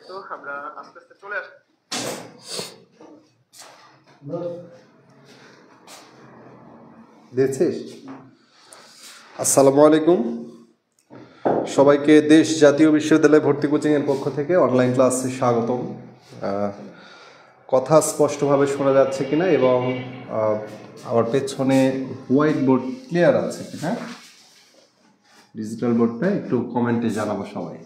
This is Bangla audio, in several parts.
তো আমরা আস্তে আস্তে চলে আসি। দেখছিস? আসসালামু আলাইকুম সবাইকে, দেশ জাতীয় বিশ্ববিদ্যালয় ভর্তি কোচিংয়ের পক্ষ থেকে অনলাইন ক্লাসে স্বাগতম। কথা স্পষ্টভাবে শোনা যাচ্ছে কিনা এবং আমার পেছনে হোয়াইট বোর্ড ক্লিয়ার আছে কিনা, ডিজিটাল বোর্ডটা একটু কমেন্টে জানাবো সবাই।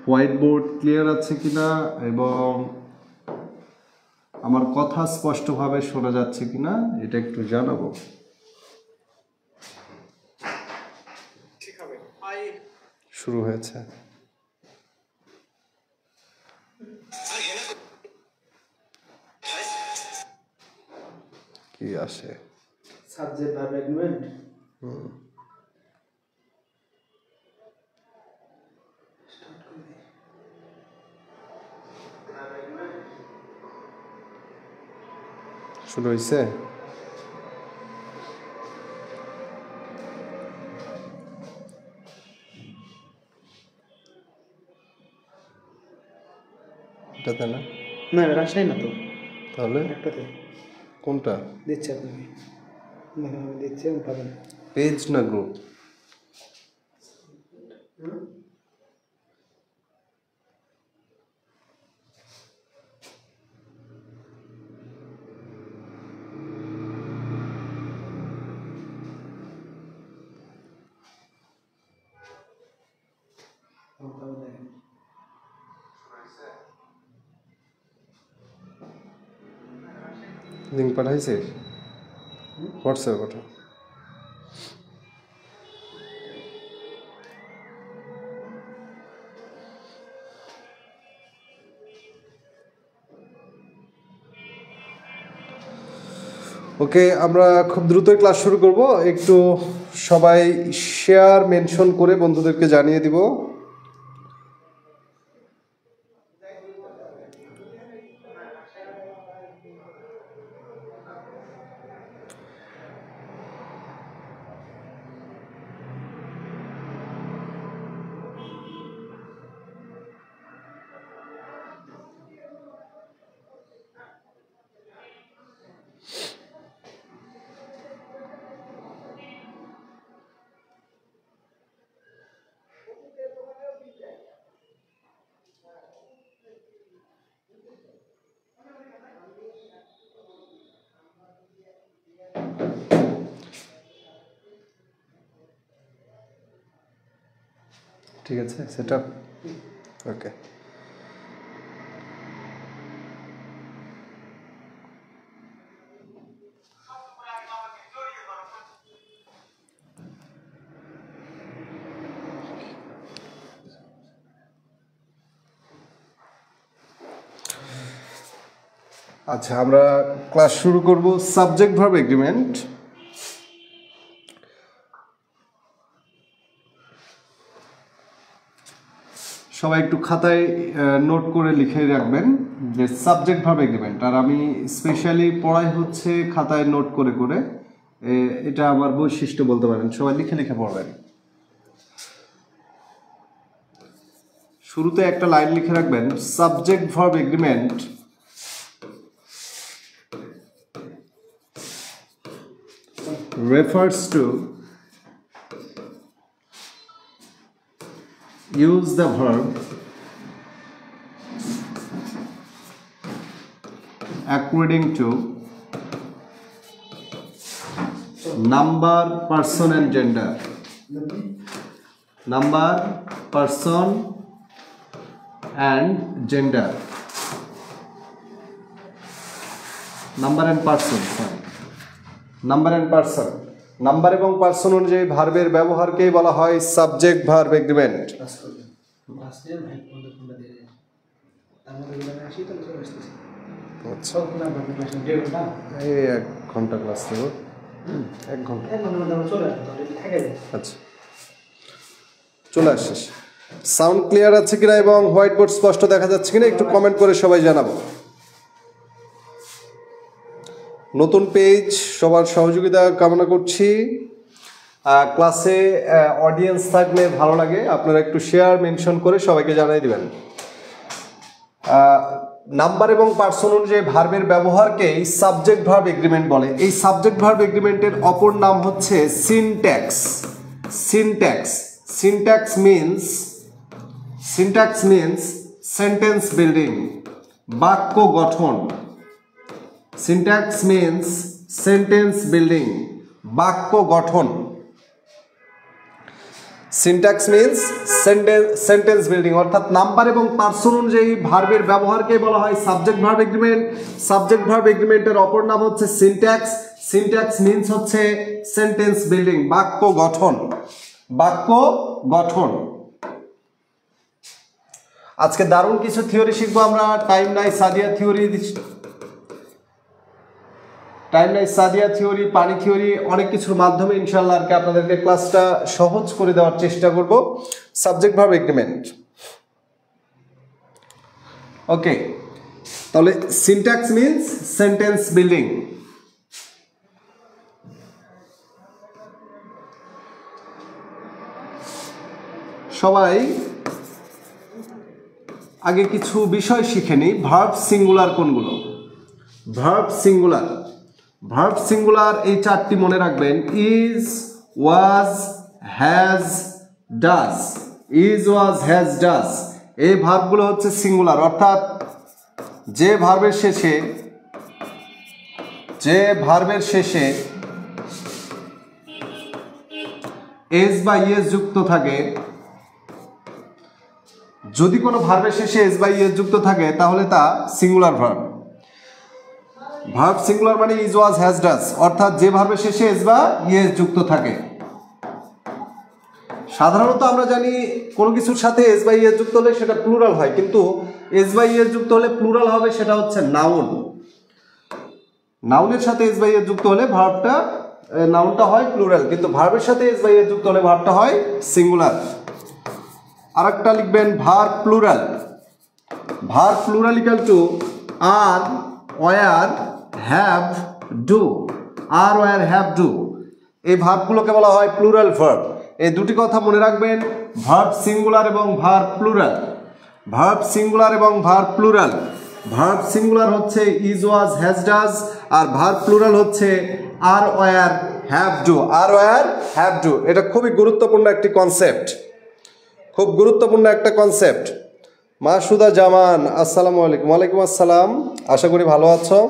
হোয়াইট বোর্ড ক্লিয়ার আছে কিনা এবং আমার কথা স্পষ্টভাবে শোনা যাচ্ছে কিনা এটা একটু জানাবো। ঠিক হবে। শুরু হয়েছে। কি আসে? Subject verb agreement. শুরু হয়েছে? এটাতে না? না রাজশাহী না তো, তাহলে একটাতে কোনটা দিচ্ছে আপনাকে। দেখেন আমি দিচ্ছি, আমি পাবেন। পেজ না গ্রুপ? লিঙ্ক পাঠাইছে? হোয়াটসঅ্যাপে পাঠাও। ওকে, আমরা খুব দ্রুতই ক্লাস শুরু করব। একটু সবাই শেয়ার মেনশন করে বন্ধুদেরকে জানিয়ে দিব। ঠিক আছে, সেট আপ। ওকে, আচ্ছা আমরা ক্লাস শুরু করব। Subject verb agreement. সবাই একটু খাতায় নোট করে লিখে রাখবেন যে সাবজেক্ট ভার্ব এগ্রিমেন্ট। আর আমি স্পেশালি পড়াই হচ্ছে খাতায় নোট করে করে, এটা আমার বৈশিষ্ট্য বলতে পারেন। সবাই লিখে লিখে পড়বেন। শুরুতে একটা লাইন লিখে রাখবেন, subject verb agreement refers to use the verb according to number, person and gender. Number, person and gender. Number and person, sorry. Number and person. Number এবং পার্সন অনুযায়ী ভার্বের ব্যবহারকেই বলা হয় সাবজেক্ট ভার্ব এগ্রিমেন্ট। এই 1 ঘন্টা ক্লাস নেব। 1 ঘন্টা। আচ্ছা, চলে আসিস। সাউন্ড ক্লিয়ার আছে কিনা এবং হোয়াইট বোর্ড স্পষ্ট দেখা যাচ্ছে কিনা একটু কমেন্ট করে সবাই জানাবো। নতুন পেজ সবার সহযোগিতা কামনা করছি। ক্লাসে অডিয়েন্স থাকলে ভালো লাগে, আপনারা একটু শেয়ার মেনশন করে সবাইকে জানিয়ে দিবেন। নাম্বার এবং পার্সন অনুযায়ী ভার্বের ব্যবহারকে সাবজেক্ট ভার্ব এগ্রিমেন্ট বলে। এই সাবজেক্ট ভার্ব এগ্রিমেন্টের অপর নাম হচ্ছে syntax. Syntax syntax means sentence building, বাক্য গঠন। সিনট্যাক্স মিন্স সেন্টেন্স বিল্ডিং, বাক্য গঠন। সিনট্যাক্স মিন্স সেন্টেন্স বিল্ডিং, অর্থাৎ নাম্বার এবং পার্সন অনুযায়ী ভার্বের ব্যবহারকে বলা হয় subject verb agreement. Subject verb এগ্রিমেন্টের অপর নাম হচ্ছে সিনট্যাক্স। সিনট্যাক্স মিন্স হচ্ছে সেন্টেন্স বিল্ডিং, বাক্য গঠন। বাক্য গঠন। আজকে দারুণ কিছু থিওরি শিখবো আমরা। টাইম নাই সাদিয়া থিওরি, পানি থিওরি, অনেক কিছুর মাধ্যমে ইনশাআল্লাহ আর কি আপনাদেরকে ক্লাসটা সহজ করে দেওয়ার চেষ্টা করব। Subject verb agreement. ওকে, তাহলে সিনট্যাক্স মিন্স সেন্টেন্স বিল্ডিং। সবাই আগে কিছু বিষয় শিখে নিই। ভার্ব সিঙ্গুলার কোনগুলো? ভার্ব সিঙ্গুলার এই চারটি মনে রাখবেন: is, was, has, does. Is, was, has, does এই ভার্বগুলো হচ্ছে সিঙ্গুলার, অর্থাৎ যে ভার্বের শেষে এস বা ইএস যুক্ত থাকে। যদি কোনো ভার্বের শেষে এস বা ইএস যুক্ত থাকে তাহলে তা সিঙ্গুলার ভার্ব। ভার্ব সিঙ্গুলার মানে ইজ, ওয়াজ, হ্যাজ, ডাজ, অর্থাৎ যে ভার্বের শেষে এস বা ইএস যুক্ত থাকে। সাধারণত আমরা জানি কোনো কিছুর সাথে এস বা ইএস যুক্ত হলে সেটা প্লুরাল হয়, কিন্তু এস বা ইএস যুক্ত হলে প্লুরাল হবে, সেটা হচ্ছে নাউন। নাউনের সাথে এস বা ইএস যুক্ত হলে নাউনটা হয় প্লুরাল, কিন্তু ভার্বের সাথে এস বা ইএস যুক্ত হলে ভার্বটা হয় সিঙ্গুলার। আরেকটা লিখবেন verb plural. Verb plural equal to are, were, have, do. Are, were, have, do এই ভার্বগুলোকে বলা হয় প্লুরাল ভার্ব। এই দুটি কথা মনে রাখবেন, ভার্ব সিঙ্গুলার এবং ভার্ব প্লুরাল। ভার্ব সিঙ্গুলার এবং ভার্ব প্লুরাল। ভার্ব সিঙ্গুলার হচ্ছে ইজ, ওয়াজ, হ্যাজ, ডাজ, আর ভার্ব প্লুরাল হচ্ছে are, were, have, do. Are, were, have, do এটা খুবই গুরুত্বপূর্ণ একটি কনসেপ্ট, খুব গুরুত্বপূর্ণ একটা কনসেপ্ট। মাসুদা জামান, আসসালামু আলাইকুম। ওয়ালাইকুম আসসালাম, আশা করি ভালো আছো।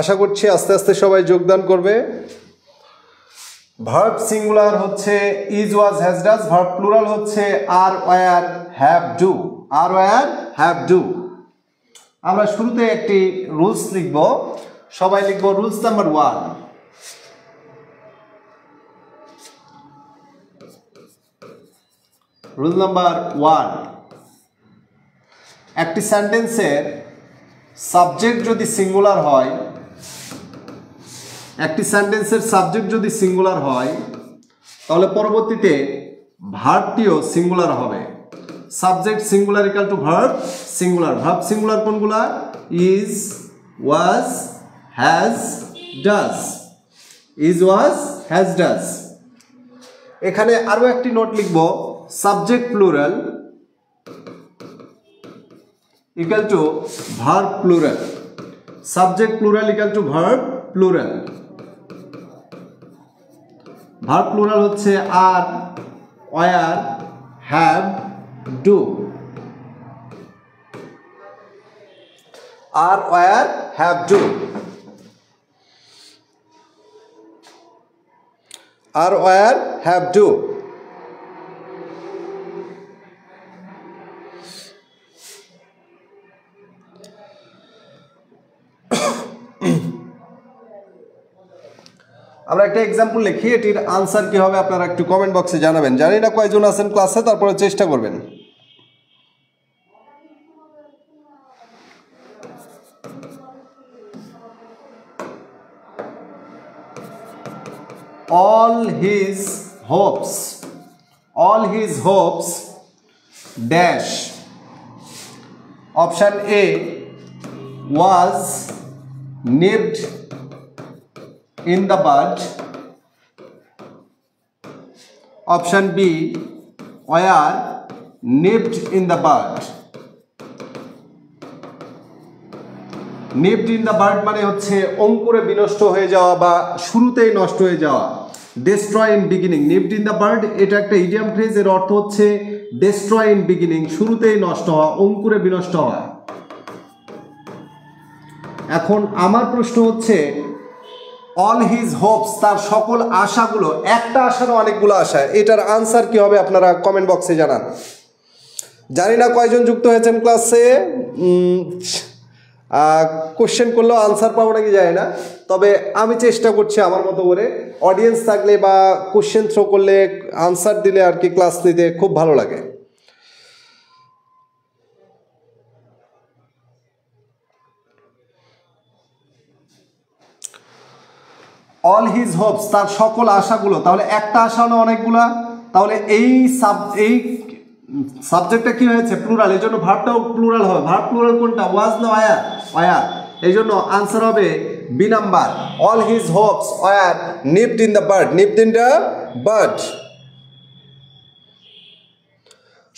আশা করছি আস্তে আস্তে সবাই যোগদান করবে। ভার্ব সিঙ্গুলার হচ্ছে is, was, has, does. Verb plural হচ্ছে are, were, have, do. Are, were, have, do. আমরা শুরুতে একটি রুলস লিখব, সবাই লিখব রুলস নাম্বার 1। রুল নাম্বার 1, একটি সেন্টেন্সের সাবজেক্ট যদি সিঙ্গুলার হয়, একটি সেন্টেন্সের সাবজেক্ট যদি সিঙ্গুলার হয় তাহলে পরবর্তীতে ভার্বটিও সিঙ্গুলার হবে। Subject singular equal to verb singular. Verb singular কোনগুলা? Is, was, has, does. Is, was, has, does. এখানে আরো একটি নোট লিখব, subject plural equal to verb plural. Subject plural equal to verb plural. Verb plural হচ্ছে are, were, have, do. Are, were, have, do. Are, were, have, do. আমরা একটা এক্সাম্পল লিখি, এটির আনসার কি হবে আপনারা একটু কমেন্ট বক্সে জানাবেন। জানি না কয়জন আছেন ক্লাসে, তারপরে চেষ্টা করবেন। all his hopes dash. Option A was nipped in the bud. Option B were nipped in the bud. নিপড in the bird মানে হচ্ছে অঙ্কুরে বিনষ্ট হয়ে যাওয়া বা শুরুতেই নষ্ট হয়ে যাওয়া। Destroy in beginning, নিপড in the bird এটা একটা ইডিয়াম ফ্রেজ, এর অর্থ হচ্ছে ডেস্ট্রয় ইন বিগিনিং, শুরুতেই নষ্ট হওয়া, অঙ্কুরে বিনষ্ট হওয়া। এখন আমার প্রশ্ন হচ্ছে অল হিজ হোপস, তার সকল আশাগুলো, একটা আশা না অনেকগুলো আশা, এটার আনসার কি হবে আপনারা কমেন্ট বক্সে জানান। জানি না কয়জন যুক্ত হয়েছেন ক্লাসে, কোশ্চেন করলেও আনসার পাবো নাকি যায় না, তবে আমি চেষ্টা করছি আমার মতো করে। অডিয়েন্স থাকলে বা কোশ্চেন থ্রো করলে আনসার দিলে আর কি ক্লাস নিতে খুব ভালো লাগে। অল হিজ হোপস, তার সকল আশাগুলো, তাহলে একটা আশা না অনেকগুলা, তাহলে এই সাবজেক্টটা কি হয়েছে প্লুরাল, এই জন্য ভার্বটাও প্লুরাল হবে। ভার্ব প্লুরাল কোনটা, ওয়াজ না ওয়ার? ওয়ার। এই জন্য আনসার হবে B number, all his hopes were nipped in the bird, nipped in the bird.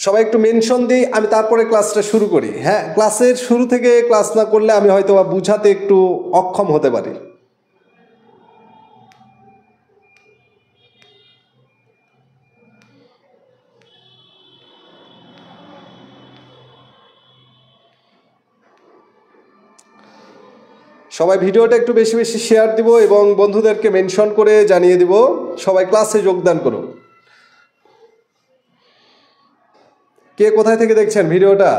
সবাই একটু মেনশন দিই, আমি তারপরে ক্লাসটা শুরু করি। হ্যাঁ, ক্লাসের শুরু থেকে ক্লাস না করলে আমি হয়তো বুঝাতে একটু অক্ষম হতে পারি। সবাই ভিডিওটা একটু বেশি বেশি শেয়ার দিব এবং বন্ধুদেরকে মেনশন করে জানিয়ে দিব সবাই ক্লাসে যোগদান করুন। কে কোথায় থেকে দেখছেন ভিডিওটা?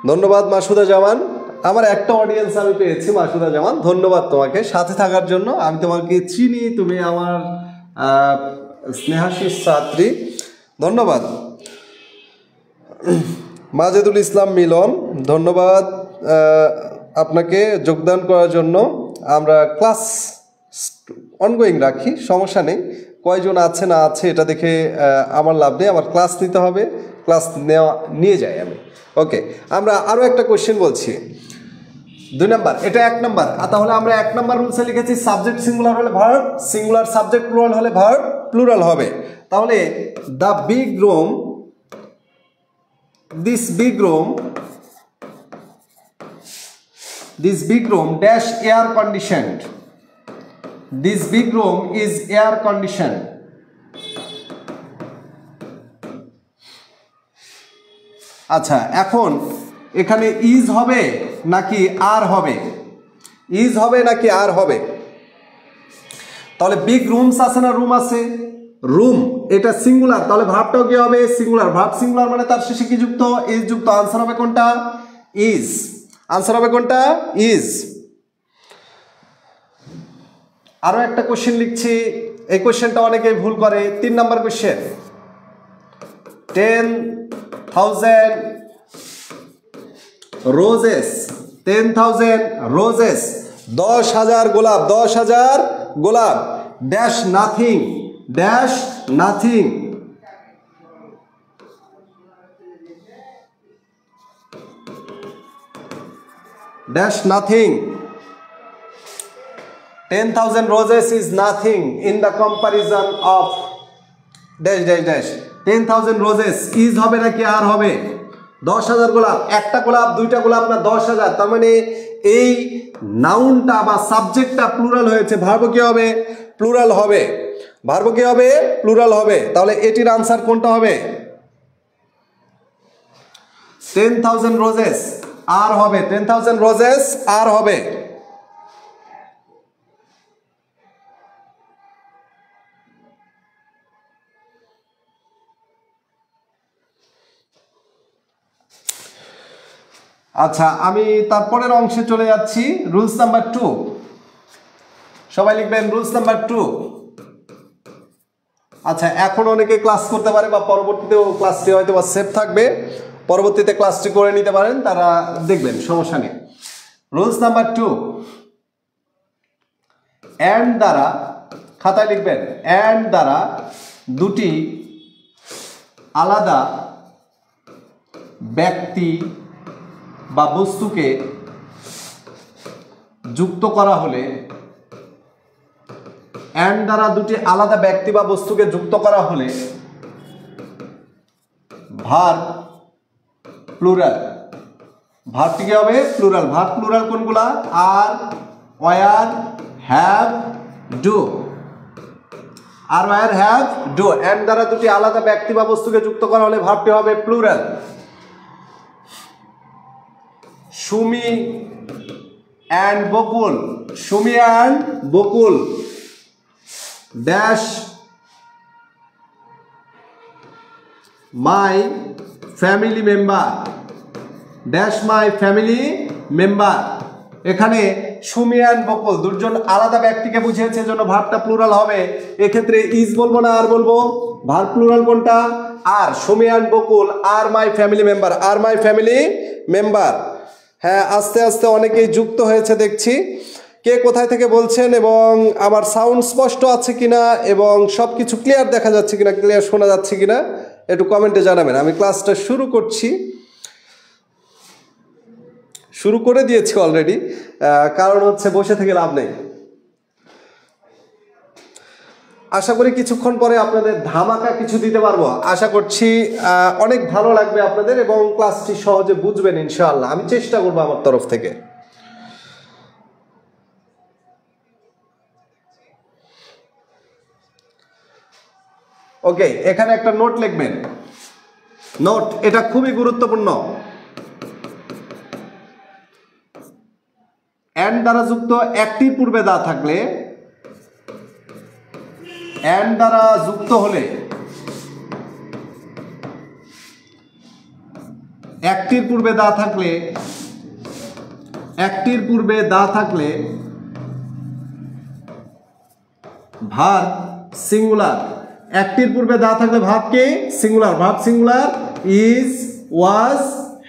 ধন্যবাদ মাসুদা জামান, আমার একটা অডিয়েন্স আমি পেয়েছি, মাসুদা জামান, ধন্যবাদ তোমাকে সাথে থাকার জন্য। আমি তোমাকে চিনি, তুমি আমার স্নেহাশিস ছাত্রী, ধন্যবাদ। মাজেদুল ইসলাম মিলন, ধন্যবাদ আপনাকে যোগদান করার জন্য। আমরা ক্লাস অনগোয়িং রাখি, সমস্যা নেই, কয়জন আছে না আছে এটা দেখে আমার লাভ নেই, আমার ক্লাস নিতে হবে, ক্লাস নিয়ে যাই আমি। ওকে, আমরা আরও একটা কোয়েশ্চেন বলছি, 2 নাম্বার, এটা 1 নাম্বার। তাহলে আমরা 1 নাম্বার রুলসে লিখেছি সাবজেক্ট সিঙ্গুলার হলে ভার্ব, সিঙ্গুলার সাবজেক্ট প্লুরাল হলে ভার্ব প্লুরাল হবে। তাহলে the big room, this big room dash air conditioned, this big room is air conditioned। আচ্ছা, এখন এখানে ইজ হবে নাকি আর হবে, ইজ হবে নাকি আর হবে? তাহলে বিগ রুমস আছে না রুম আছে, রুম এটা সিঙ্গুলার, তাহলে ভার্বটাও কি হবে সিঙ্গুলার, ভার্ব সিঙ্গুলার মানে তার শেষে কি যুক্ত, ইজ যুক্ত, আনসার হবে কোনটা, ইজ, আনসার হবে কোনটা, ইজ। আরো একটা কোশ্চেন লিখছি, এই কোশ্চেনটা অনেকেই ভুল করে, 3 নাম্বার কোশ্চেন, 10,000 roses, 10,000 roses, 10,000 গোলাপ, 10,000 গোলাপ, dash nothing, dash nothing, dash nothing, 10,000 roses is nothing in the comparison of dash dash dash, 10,000 roses is হবে নাকি আর হবে? 10,000 গোলাপ, একটা গোলাপ, দুইটা গোলাপ না 10,000, তার মানে এই নাউনটা বা সাবজেক্টটা প্লুরাল হয়েছে, ভার্ব কি হবে, প্লুরাল হবে, ভার্ব কি হবে, প্লুরাল হবে। তাহলে এটির আনসার কোনটা হবে, 10,000 roses আর হবে, 10,000 roses আর হবে। আচ্ছা, আমি তারপরের অংশে চলে যাচ্ছি, রুলস নাম্বার 2, সবাই লিখবেন রুলস নাম্বার 2। আচ্ছা, এখন অনেকে ক্লাস করতে পারে বা পরবর্তীতেও ক্লাসটি হয়তো বা সেভ থাকবে, পরবর্তীতে ক্লাসটি করে নিতে পারেন, তারা দেখবেন, সমস্যা নেই। রুলস নাম্বার 2, অ্যান্ড দ্বারা, খাতায় লিখবেন, অ্যান্ড দ্বারা দুটি আলাদা ব্যক্তি বা বস্তুকে যুক্ত করা হলে, অ্যান্ড দ্বারা দুটি আলাদা ব্যক্তি বা বস্তুকে যুক্ত করা হলে ভার্ব প্লুরাল, ভার্বটি কি হবে? প্লুরাল। ভার্ব প্লুরাল কোনগুলা? Are, were, have, do. Are, were, have, do. And দ্বারা দুটি আলাদা ব্যক্তি বা বস্তুকে যুক্ত করা হলে ভার্বটি হবে plural. Sumi and Bakul, Sumi and Bakul dash my family member, dash my family member. এখানে সুমি অ্যান্ড বকুল দুজন আলাদা ব্যক্তিকে বুঝিয়েছে, জন্য ভার্বটা প্লুরাল হবে। এক্ষেত্রে ইজ বলবো না আর বলবো? ভার্ব প্লুরাল কোনটা? Are. Sumi and Bakul are my family member, are my family member. হ্যাঁ, আস্তে আস্তে অনেকেই যুক্ত হয়েছে দেখছি। কে কোথায় থেকে বলছেন এবং আমার সাউন্ড স্পষ্ট আছে কিনা এবং সব কিছু ক্লিয়ার দেখা যাচ্ছে কিনা, ক্লিয়ার শোনা যাচ্ছে কিনা একটু কমেন্টে জানাবেন। আমি ক্লাসটা শুরু করছি, শুরু করে দিয়েছি অলরেডি, কারণ হচ্ছে বসে থেকে লাভ নেই। আশা করি কিছুক্ষণ পরে আপনাদের ধামাকা কিছু দিতে পারবো। আশা করছি অনেক ভালো লাগবে আপনাদের এবং ক্লাসটি সহজে বুঝবেন ইনশাআল্লাহ। আমি চেষ্টা করবো আমার তরফ থেকে। ওকে, এখানে একটা নোট লিখবেন। নোট, এটা খুবই গুরুত্বপূর্ণ। অ্যান্ড দ্বারা যুক্ত একটির পূর্বে দা থাকলে, অ্যান্ড দ্বারা যুক্ত হলে, একটির পূর্বে দা থাকলে, একটির পূর্বে দা থাকলে ভার্ব সিঙ্গুলার। একটির পূর্বে দা থাকলে verb K? Singular. Verb singular is, was,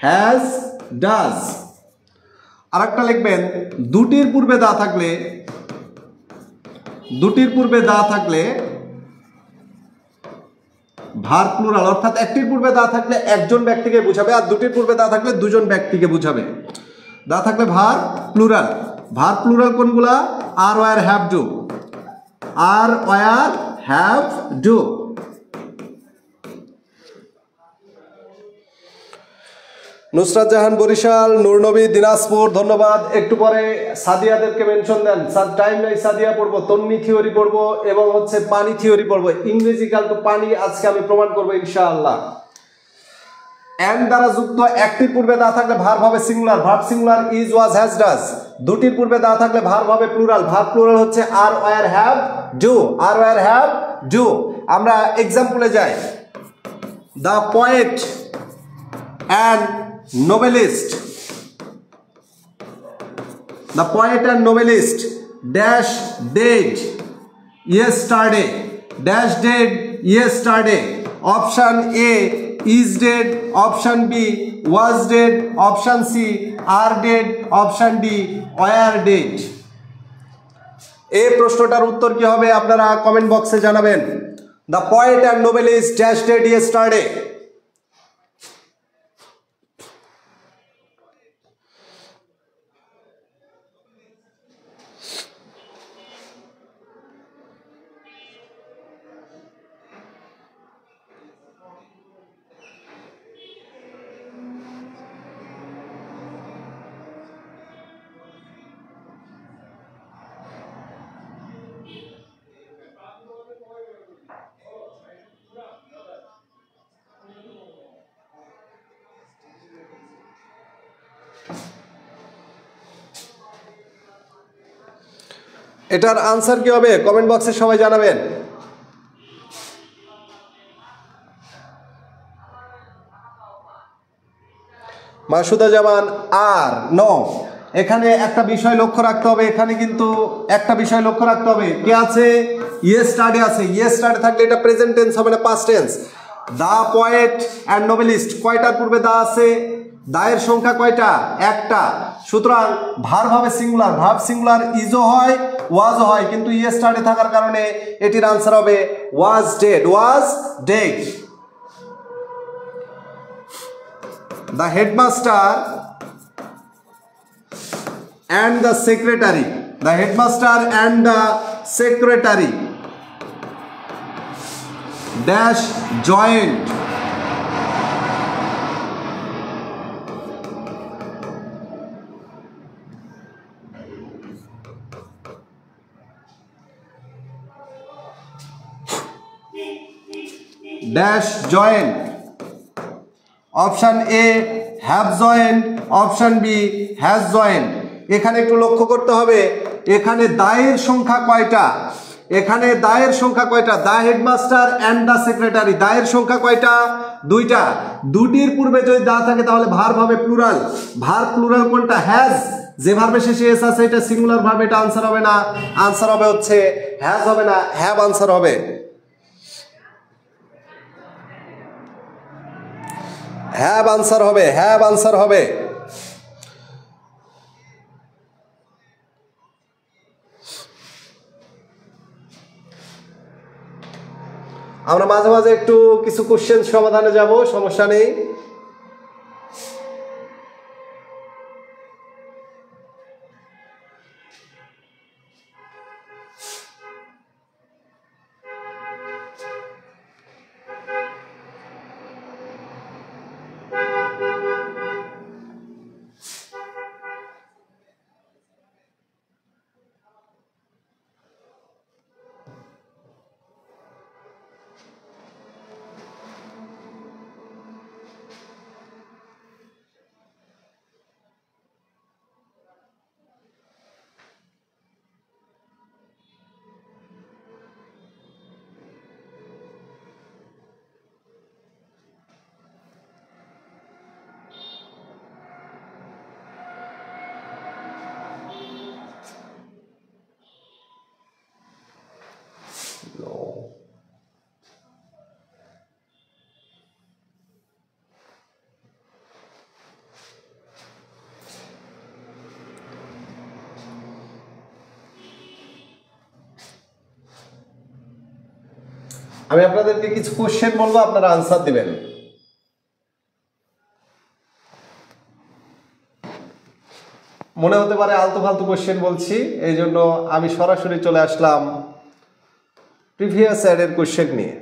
has, does. আরেকটা লিখবেন, দুটির পূর্বে দা থাকলে, দুটির পূর্বে দা থাকলে ভার্ব প্লুরাল, অর্থাৎ একটির পূর্বে দা থাকলে একজন ব্যক্তিকে বুঝাবে আর দুটির পূর্বে দা থাকলে দুজন ব্যক্তিকে বুঝাবে। দা থাকলে ভার্ব প্লুরাল। ভার্ব প্লুরাল কোনগুলা? Are, were, have, do. Are, were, have, do. Nusrat Jahan Barishal, Nurnabi Dinajpur, ধন্যবাদ। একটু পরে সাদিয়াদেরকে মেনশন দেন। টাইম নাই, সাদিয়া পড়বো, তন্নি থিওরি পড়বো এবং হচ্ছে পানি থিওরি পড়বো। ইংরেজি কাল তো পানি আজকে আমি প্রমাণ করবো ইনশাআল্লাহ। অ্যান্ড দ্বারা যুক্ত একটির পূর্বে দা থাকলে ভার্ব হবে singular. Verb singular is, was, has, does. দুটির পূর্বে দা থাকলে ভার্ব হবে প্লুরাল। ভার্ব প্লুরাল হচ্ছে are, were, have, do. Are, were, have, do. আমরা এক্সাম্পলে যাই। The poet and novelist, the poet and novelist dash dead yesterday, dash dead yesterday. Option A is dead, option B was dead, option C are dead, option D were dead. এই প্রশ্নটার উত্তর কি হবে আপনারা কমেন্ট বক্সে জানাবেন। The poet and novelist dash dead yesterday. এটার আনসার কি হবে কমেন্ট বক্সে সবাই জানাবেন। মাসুদা জামান আর নো। এখানে একটা বিষয় লক্ষ্য রাখতে হবে, এখানে কিন্তু একটা বিষয় লক্ষ্য রাখতে হবে, কে আছে ইয়েস্টারডে আছে, ইয়েস্টারডে থাকলে এটা প্রেজেন্ট টেন্স হবে না past tense. The poet and nobelist, কয়টার পূর্বে দা আছে? দায়ের সংখ্যা কয়টা? একটা। সুতরাং ভার্ব হবে সিঙ্গুলার, ভার্ব সিঙ্গুলার ইজও হয় ওয়াজও হয়, কিন্তু ইয়েস্টারডে থাকার কারণে এটির আনসার হবে ওয়াজ dead, was dead. The headmaster and the secretary, the headmaster and the secretary dash joined dash joined, option A have joined, option B has joined। এখানে একটু লক্ষ্য করতে হবে, এখানে দায়ের সংখ্যা কয়টা? এখানে দায়ের সংখ্যা কয়টা? The headmaster and the secretary, দায়ের সংখ্যা কয়টা? দুইটা। দুটির পূর্বে যদি দা থাকে তাহলে ভার্ব হবে প্লুরাল। ভার্ব প্লুরাল কোনটা? হ্যাজ। যে ভার্বের শেষে এস আছে এটা সিঙ্গুলার ভার্ব, এটা আনসার হবে না, আনসার হবে হচ্ছে হ্যাজ হবে না, হ্যাভ আনসার হবে। হ্যাভ আনসার হবে, হ্যাভ আনসার হবে। আমরা মাঝে মাঝে একটু কিছু কোশ্চেন সমাধানে যাব, সমস্যা নেই। আমি আপনাদেরকে কিছু কোশ্চেন বলবো, আপনারা আনসার দিবেন। মনে হতে পারে আলতু ফালতু কোশ্চেন বলছি, এই জন্য আমি সরাসরি চলে আসলাম প্রিভিয়াস ইয়ারের কোশ্চেন নিয়ে।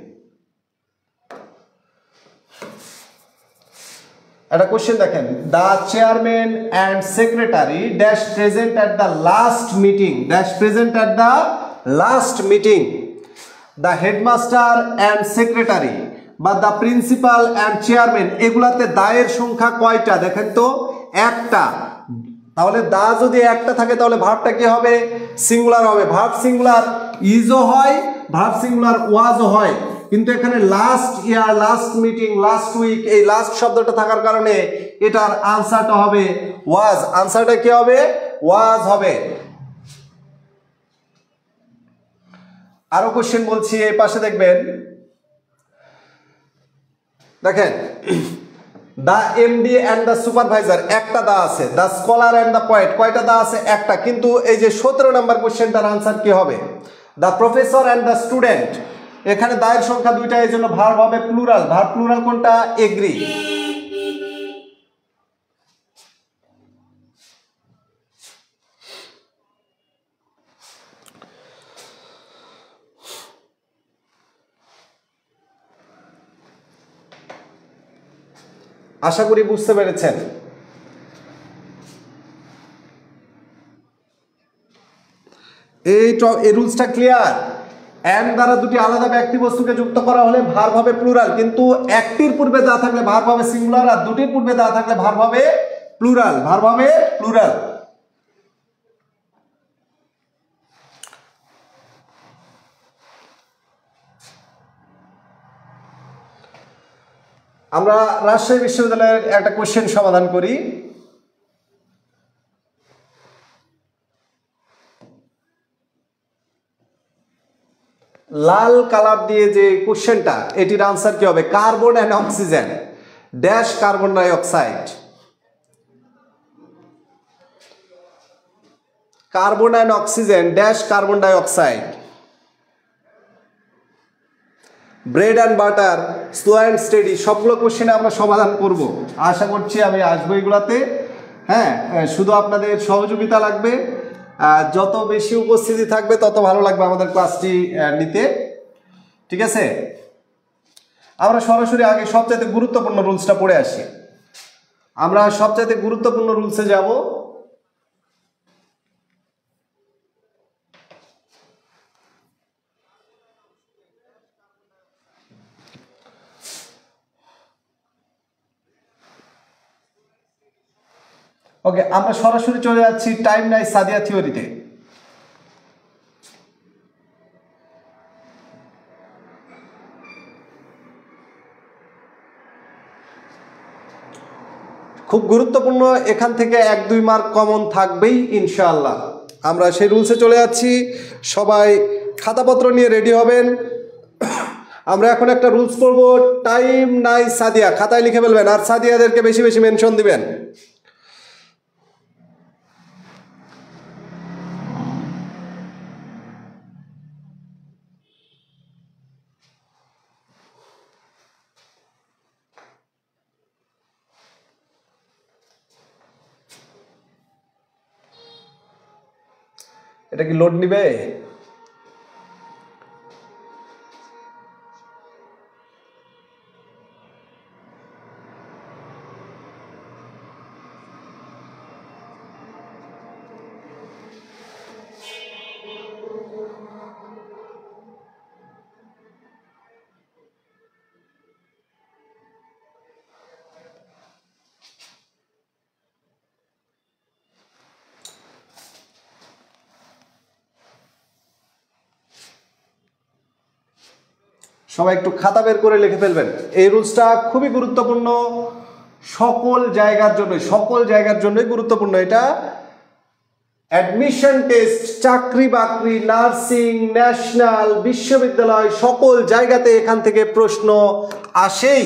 একটা কোশ্চেন দেখেন, the chairman and secretary dash present at the last meeting, dash present at the last meeting. The headmaster and secretary বা দ্য প্রিন্সিপাল অ্যান্ড চেয়ারম্যান, এগুলাতে দায়ের সংখ্যা কয়টা? দেখেন তো, একটা। তাহলে দা যদি একটা থাকে তাহলে ভার্বটা কি হবে? সিঙ্গুলার হবে। ভার্ব সিঙ্গুলার ইজও হয়, ভার্ব সিঙ্গুলার ওয়াজও হয়, কিন্তু এখানে last year, last meeting, last week, এই লাস্ট শব্দটা থাকার কারণে এটার আনসারটা হবে ওয়াজ। আনসারটা কি হবে? ওয়াজ হবে। আরো কোশ্চেন বলছি, এই পাশে দেখবেন, দেখেন the MD and the supervisor, একটা দা আছে। The scholar and the poet, কয়টা দা আছে? একটা। কিন্তু এই যে 17 নম্বর কোশ্চেনটার আনসার কি হবে? The professor and the student, এখানে দায়ের সংখ্যা দুইটা, এই জন্য ভার্ব হবে প্লুরাল। ভার্ব প্লুরাল কোনটা? এগ্রি। আশা করি বুঝতে পেরেছেন। এই রুলসটা ক্লিয়ার। অ্যান্ড দ্বারা দুটি আলাদা ব্যক্তি বস্তুকে যুক্ত করা হলে ভার্ব হবে প্লুরাল, কিন্তু একটির পূর্বে দা থাকলে ভার্ব হবে সিঙ্গুলার, আর দুটির পূর্বে দা থাকলে ভার্ব হবে প্লুরাল। ভার্ব হবে প্লুরাল। আমরা রাজশাহী বিশ্ববিদ্যালয়ের একটা কোশ্চেন সমাধান করি। লাল কালার দিয়ে যে কোশ্চেনটা, এটির আনসার কি হবে? Carbon and oxygen dash carbon dioxide. Carbon and oxygen dash carbon dioxide. Bread and butter, slow and steady, সবগুলো কোশ্চেনে আমরা সমাধান করব। আশা করছি আমি আসবো এগুলাতে। হ্যাঁ, শুধু আপনাদের সহযোগিতা লাগবে। যত বেশি উপস্থিতি থাকবে তত ভালো লাগবে আমাদের ক্লাসটি নিতে। ঠিক আছে, আমরা সরাসরি আগে সবচাইতে গুরুত্বপূর্ণ রুলসটা পড়ে আসি। আমরা সবচাইতে গুরুত্বপূর্ণ রুলসে যাব। ওকে, আমরা সরাসরি চলে যাচ্ছি টাইম নাই সাদিয়া থিওরিতে। খুব গুরুত্বপূর্ণ, এখান থেকে 1-2 মার্ক কমন থাকবেই ইনশাআল্লাহ। আমরা সেই রুলসে চলে যাচ্ছি, সবাই খাতাপত্র নিয়ে রেডি হবেন। আমরা এখন একটা রুলস পড়ব, টাইম নাই সাদিয়া। খাতায় লিখে ফেলবেন আর সাদিয়াদেরকে বেশি বেশি মেনশন দিবেন। এটা কি লোড নিবে? সবাই একটু খাতা বের করে লিখে ফেলবেন। এই রুলসটা খুবই গুরুত্বপূর্ণ, সকল জায়গার জন্যই গুরুত্বপূর্ণ। এটা অ্যাডমিশন টেস্ট, চাকরি বাকরি, নার্সিং, ন্যাশনাল, বিশ্ববিদ্যালয়, সকল জায়গাতে এখান থেকে প্রশ্ন আসেই।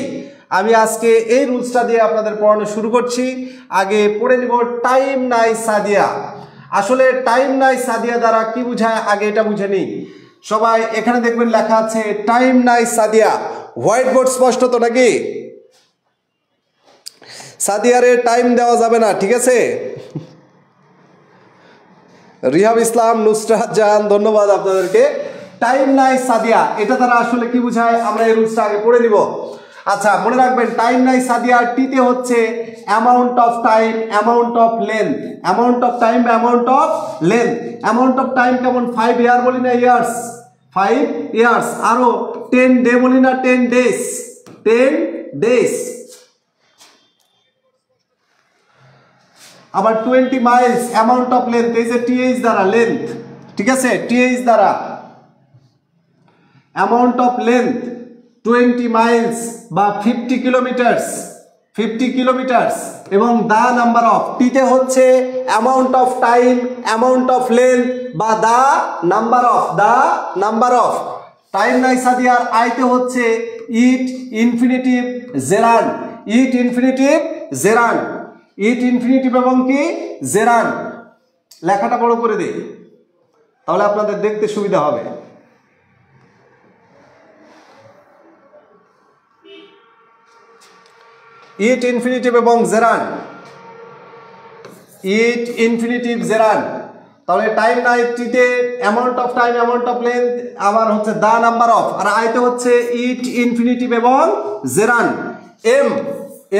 আমি আজকে এই রুলসটা দিয়ে আপনাদের পড়ানো শুরু করছি। আগে পড়ে নিব টাইম নাই সাদিয়া। আসলে টাইম নাই সাদিয়া দ্বারা কি বোঝায় আগে এটা বুঝে নিই। সবাই এখানে দেখবেন লেখা আছে টাইম নাই সাদিয়া। হোয়াইট বোর্ড স্পষ্ট তো নাকি? সাদিয়ারে টাইম দেওয়া যাবে না, ঠিক আছে? রিহাব ইসলাম, নুসরাত জাহান, ধন্যবাদ আপনাদেরকে। টাইম নাই সাদিয়া, এটা দ্বারা আসলে কি বোঝায় আমরা এই রুলসটা আগে পড়ে নিব। আচ্ছা, মনে রাখবেন টাইম নাই সাদিয়া টিতে হচ্ছে amount of time, amount of length, amount of time, amount of length. Amount of time কেমন? 5 ইয়ার বলি না, ইয়ার্স, 5 ইয়ার্স। আরো 10 ডে বলি না, 10 ডেজ, 10 ডেজ। আবার 20 মাইলস, অ্যামাউন্ট অফ লেন্থ, এই যে টিএইচ দ্বারা লেন্থ, ঠিক আছে? টিএইচ দ্বারা অ্যামাউন্ট অফ লেন্থ 20 মাইলস বা 50 কিলোমিটার্স, 50 কিলোমিটার্স। এবং দা নাম্বার অফ, টিতে হচ্ছে amount of time, amount of length বা the number of, the number of. Time নাই সাদিয়ার আইতে হচ্ছে it infinitive gerund, it infinitive gerund, it infinitive এবং কি জেরান। লেখাটা বড় করে দিই তাহলে আপনাদের দেখতে সুবিধা হবে। ইট ইনফিনিটিভ এবং জেরান, ইট ইনফিনিটিভ জেরান। তাহলে টাইম নাই টিতে amount of time, amount of length, আবার হচ্ছে দা নাম্বার অফ, আর আইতে হচ্ছে ইট ইনফিনিটিভ এবং জেরান। এম,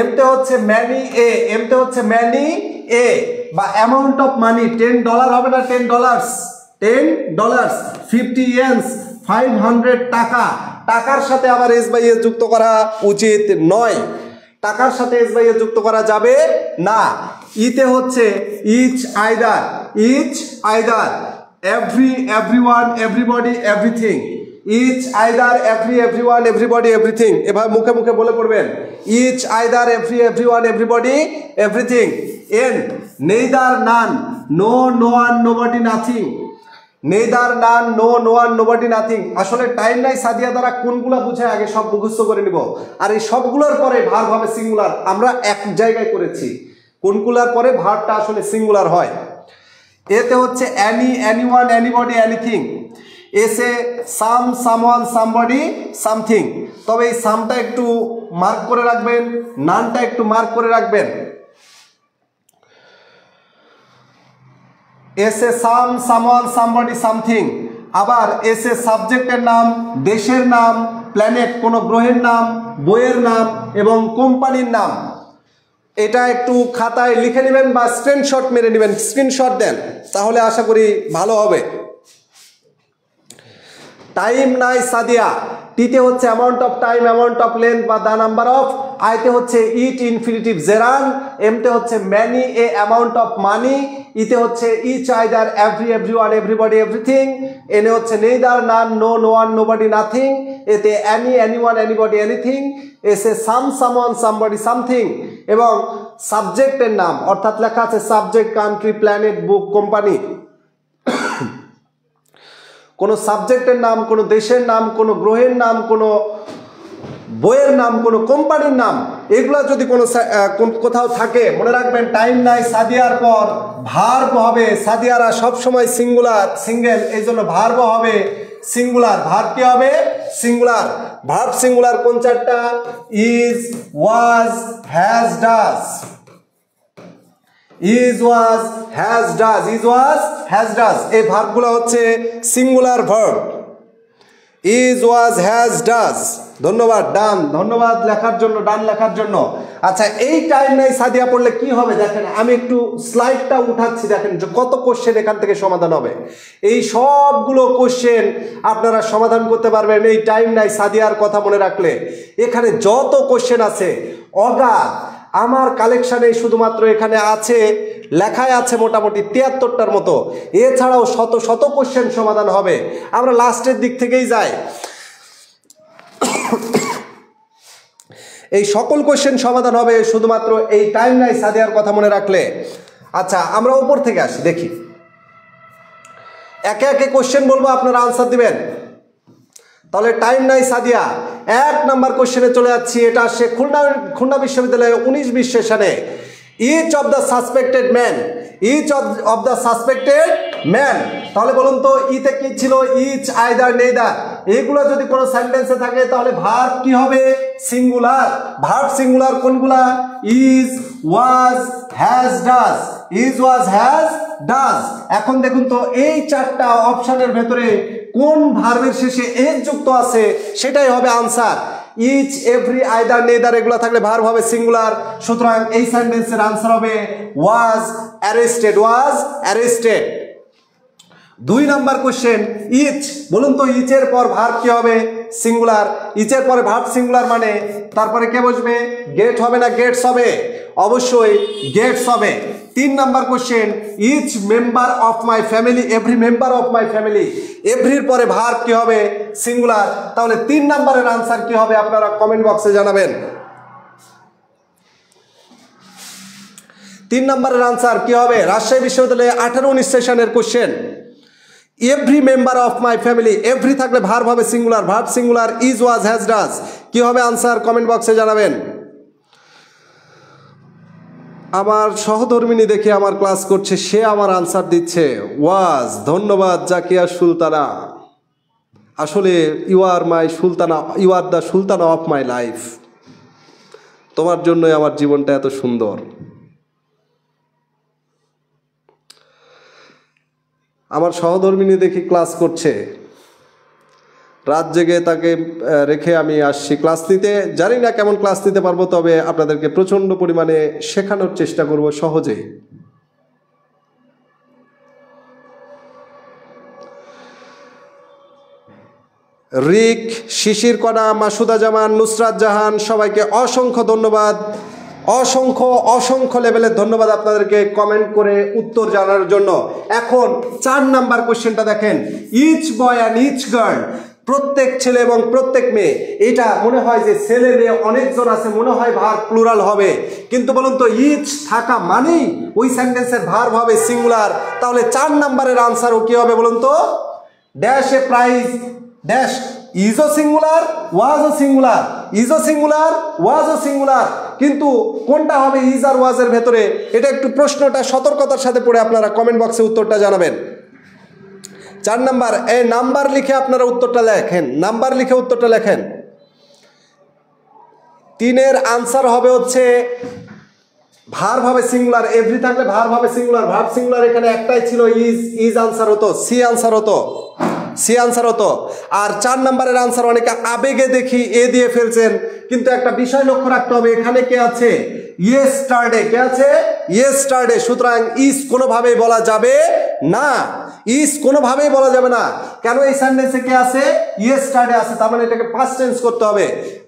এমতে হচ্ছে ম্যানি এ, এমতে হচ্ছে ম্যানি এ বা অ্যামাউন্ট অফ মানি। $10 হবে না, $10, $10, 50 ইয়েন্স, 500 টাকা। টাকার সাথে আবার এস বাই এস যুক্ত করা উচিত নয়, টাকার সাথে এস বাই এস যুক্ত করা যাবে না। ইতে হচ্ছে each either, each either, every, everyone, everybody, everything. Each either, every, everyone, everybody, everything. এভাবে মুখে মুখে বলে পড়বেন, each either, every, everyone, everybody, everything. N, neither, none, no, no one, nobody, nothing. Neither, none, no, no one, nobody, nothing. আসলে টাইম নাই সাদিয়া দ্বারা কোনগুলা বুঝায় আগে সব মুখস্থ করে নিব, আর এই সবগুলোর পরে ভার্ব হবে সিঙ্গুলার। আমরা এক জায়গায় করেছি, কোনগুলার পরে ভার্বটা আসলে সিঙ্গুলার হয়। এতে হচ্ছে অ্যানি, অ্যানিওয়ান, অ্যানিবডি, এনিথিং। এসে সাম, সামওয়ান, সামবডি, সামথিং। তবে এই সামটা একটু মার্ক করে রাখবেন, নানটা একটু মার্ক করে রাখবেন। এসে সাম, সামওয়ান, সামবডি, সামথিং। আবার এসে সাবজেক্টের নাম, দেশের নাম, প্ল্যানেট কোনো গ্রহের নাম, বইয়ের নাম এবং কোম্পানির নাম। এটা একটু খাতায় লিখে নেবেন বা স্ক্রিনশট মেরে নেবেন, স্ক্রিনশট দেন, তাহলে আশা করি ভালো হবে। টাইম নাই সাদিয়া, টিতে হচ্ছে amount of time, amount of length বা দ্য নাম্বার অফ। আইতে হচ্ছে ইট ইনফিনিটিভ জেরান। এমতে হচ্ছে many, a amount of money. ইতে হচ্ছে each, either, every, everyone, everybody, everything. এনে হচ্ছে neither, none, no, no one, nobody, nothing. এতে অ্যানি, অ্যানিওয়ান, এনিবডি, এনিথিং। এসে সাম, সামওয়ান, সামবডি, সামথিং। এবং সাবজেক্টের নাম, অর্থাৎ লেখা আছে সাবজেক্ট, কান্ট্রি, প্ল্যানেট, বুক, কোম্পানি। কোনো সাবজেক্টের নাম, কোনো দেশের নাম, কোনো গ্রহের নাম, কোনো বইয়ের নাম, কোনো কোম্পানির নাম, এগুলো যদি কোনো কোথাও থাকে, মনে রাখবেন টাইম নাই সাদিয়ার পর ভার্ব হবে। সাদিয়ারা সবসময় সিঙ্গুলার, সিঙ্গেল, এই জন্য ভার্ব হবে সিঙ্গুলার। ভার্ব কি হবে? সিঙ্গুলার। ভার্ব সিঙ্গুলার কোন চারটা? Is, was, has, does. Is, was, has, does. Is, was, has, does, এই ভার্বগুলো হচ্ছে singular verb. Is, was, has, does. ধন্যবাদ, ডান। ধন্যবাদ লেখার জন্য, ডান লেখার জন্য। আচ্ছা, এই টাইম নাই সাদিয়া পড়লে কি হবে দেখেন, আমি একটু স্লাইডটা উঠাচ্ছি, দেখেন যে কত কোশ্চেন এখান থেকে সমাধান হবে। এই সবগুলো কোশ্চেন আপনারা সমাধান করতে পারবেন এই টাইম নাই সাদিয়ার কথা মনে রাখলে। এখানে যত কোশ্চেন আছে অগাধ, আমার কালেকশানে শুধুমাত্র এখানে আছে, লেখায় আছে মোটামুটি 73টার মতো। এছাড়াও শত শত কোশ্চেন সমাধান হবে। আমরা লাস্টের দিক থেকেই যাই। এই সকল কোশ্চেন সমাধান হবে শুধুমাত্র এই টাইম নাই সাদিয়ার কথা মনে রাখলে। আচ্ছা, আমরা উপর থেকে আসি, দেখি একে একে কোশ্চেন বলবো, আপনারা আনসার দিবেন। তাহলে টাইম নাই সাদিয়া 1 নাম্বার কোশ্চেনে চলে যাচ্ছি। এটা আসছে খুলনা বিশ্ববিদ্যালয়ে 19-20 সেশনে। Each of the suspected man, each of the suspected man. তাহলে বলুন তো ইতে কি ছিল? Each, either, neither. এইগুলো যদি কোনো সেন্টেন্সে থাকে তাহলে ভার্ব কি হবে? সিঙ্গুলার। ভার্ব সিঙ্গুলার কোনগুলা? Is, was, has, does. Is, was, has, does. এখন দেখুন তো এই 4টা অপশনের ভেতরে কোন ভার্বের শেষে এজ যুক্ত আছে সেটাই হবে answer. Each, every, either, neither এগুলো থাকলে ভার্ব হবে সিঙ্গুলার। সুতরাং এই সেন্টেন্সের আনসার হবে was arrested. Was arrested. 2 number question, each. বলুন তো ইচের পর ভার্ব কি হবে? সিঙ্গুলার। ইচের পরে ভার্ব সিঙ্গুলার মানে তারপরে কে বসবে? গেট হবে না গেটস হবে? অবশ্যই গেটস হবে। 3 number question, each member of my family, every member of my family. এভরির পরে ভার্ব কি হবে? সিঙ্গুলার। তাহলে 3 নাম্বারের আনসার কি হবে আপনারা কমেন্ট বক্সে জানাবেন। 3 নাম্বারের আনসার কি হবে? রাজশাহী বিশ্ববিদ্যালয়ে 18-19 সেশনের question. Every member of my family, every থাকলে ভার্ব হবে singular. Verb singular, is, was, has, does. কি হবে আনসার কমেন্ট বক্সে জানাবেন। আমার সহধর্মিনী দেখে আমার ক্লাস করছে, সে আমার আনসার দিচ্ছে ওয়াজ। ধন্যবাদ জাকিয়া সুলতানা। আসলে you are my Sultana, you are the Sultana of my life. তোমার জন্যই আমার জীবনটা এত সুন্দর। আমার সহধর্মিনী দেখি ক্লাস করছে, রাত জেগে তাকে রেখে আমি আসছি ক্লাস নিতে। জানি না কেমন ক্লাস নিতে পারবো, তবে আপনাদেরকে প্রচণ্ড পরিমাণে শেখানোর চেষ্টা করব সহজেই। রিক, শিশির কণা, মাসুদা জামান, নুসরাত জাহান, সবাইকে অসংখ্য ধন্যবাদ। অসংখ্য অসংখ্য লেভেলের ধন্যবাদ আপনাদেরকে কমেন্ট করে উত্তর জানার জন্য। এখন 4 নাম্বার কোশ্চেনটা দেখেন, each boy and each girl. প্রত্যেক ছেলে এবং প্রত্যেক মেয়ে। এটা মনে হয় যে ছেলে মেয়ে অনেকজন আছে, মনে হয় ভার্ব প্লুরাল হবে, কিন্তু বলুন তো ইচ থাকা মানেই ওই সেন্টেন্সের ভার্ব হবে সিঙ্গুলার। তাহলে 4 নাম্বারের আনসারও কি হবে বলুন তো? ড্যাশ এ প্রাইজ ড্যাশ ইজও সিঙ্গুলার ওয়াজও সিঙ্গুলার, ইজও সিঙ্গুলার ওয়াজও সিঙ্গুলার, কিন্তু কোনটা হবে ইজ আর ওয়াজের ভেতরে? এটা একটু প্রশ্নটা সতর্কতার সাথে পড়ে আপনারা কমেন্ট বক্সে উত্তরটা জানাবেন। 4 নাম্বার, এই নাম্বার লিখে আপনারা উত্তরটা লেখেন, নাম্বার লিখে উত্তরটা লেখেন। 3-এর আনসার হবে হচ্ছে ভার্ব হবে সিঙ্গুলার, এভরি থাকলে ভার্ব হবে সিঙ্গুলার, ভার্ব সিঙ্গুলার এখানে একটাই ছিল, ইজ আনসার হতো, সি আনসার হতো, সি আনসার হতো। আর 4 নাম্বারের আনসার অনেকে আবেগে দেখি এ দিয়ে ফেলছেন, কিন্তু একটা বিষয় লক্ষ্য রাখতে হবে, এখানে কে আছে? ইয়েস্টারডে, কে আছে? ইয়েস্টারডে। সুতরাং ইজ কোনোভাবেই বলা যাবে না, ইজ কোনোভাবেই বলা যাবে না। কেন? এই সেন্টেন্সে কে আছে? ইয়েস্টারডে আছে, তার মানে এটাকে পাস্ট টেন্স করতে হবে।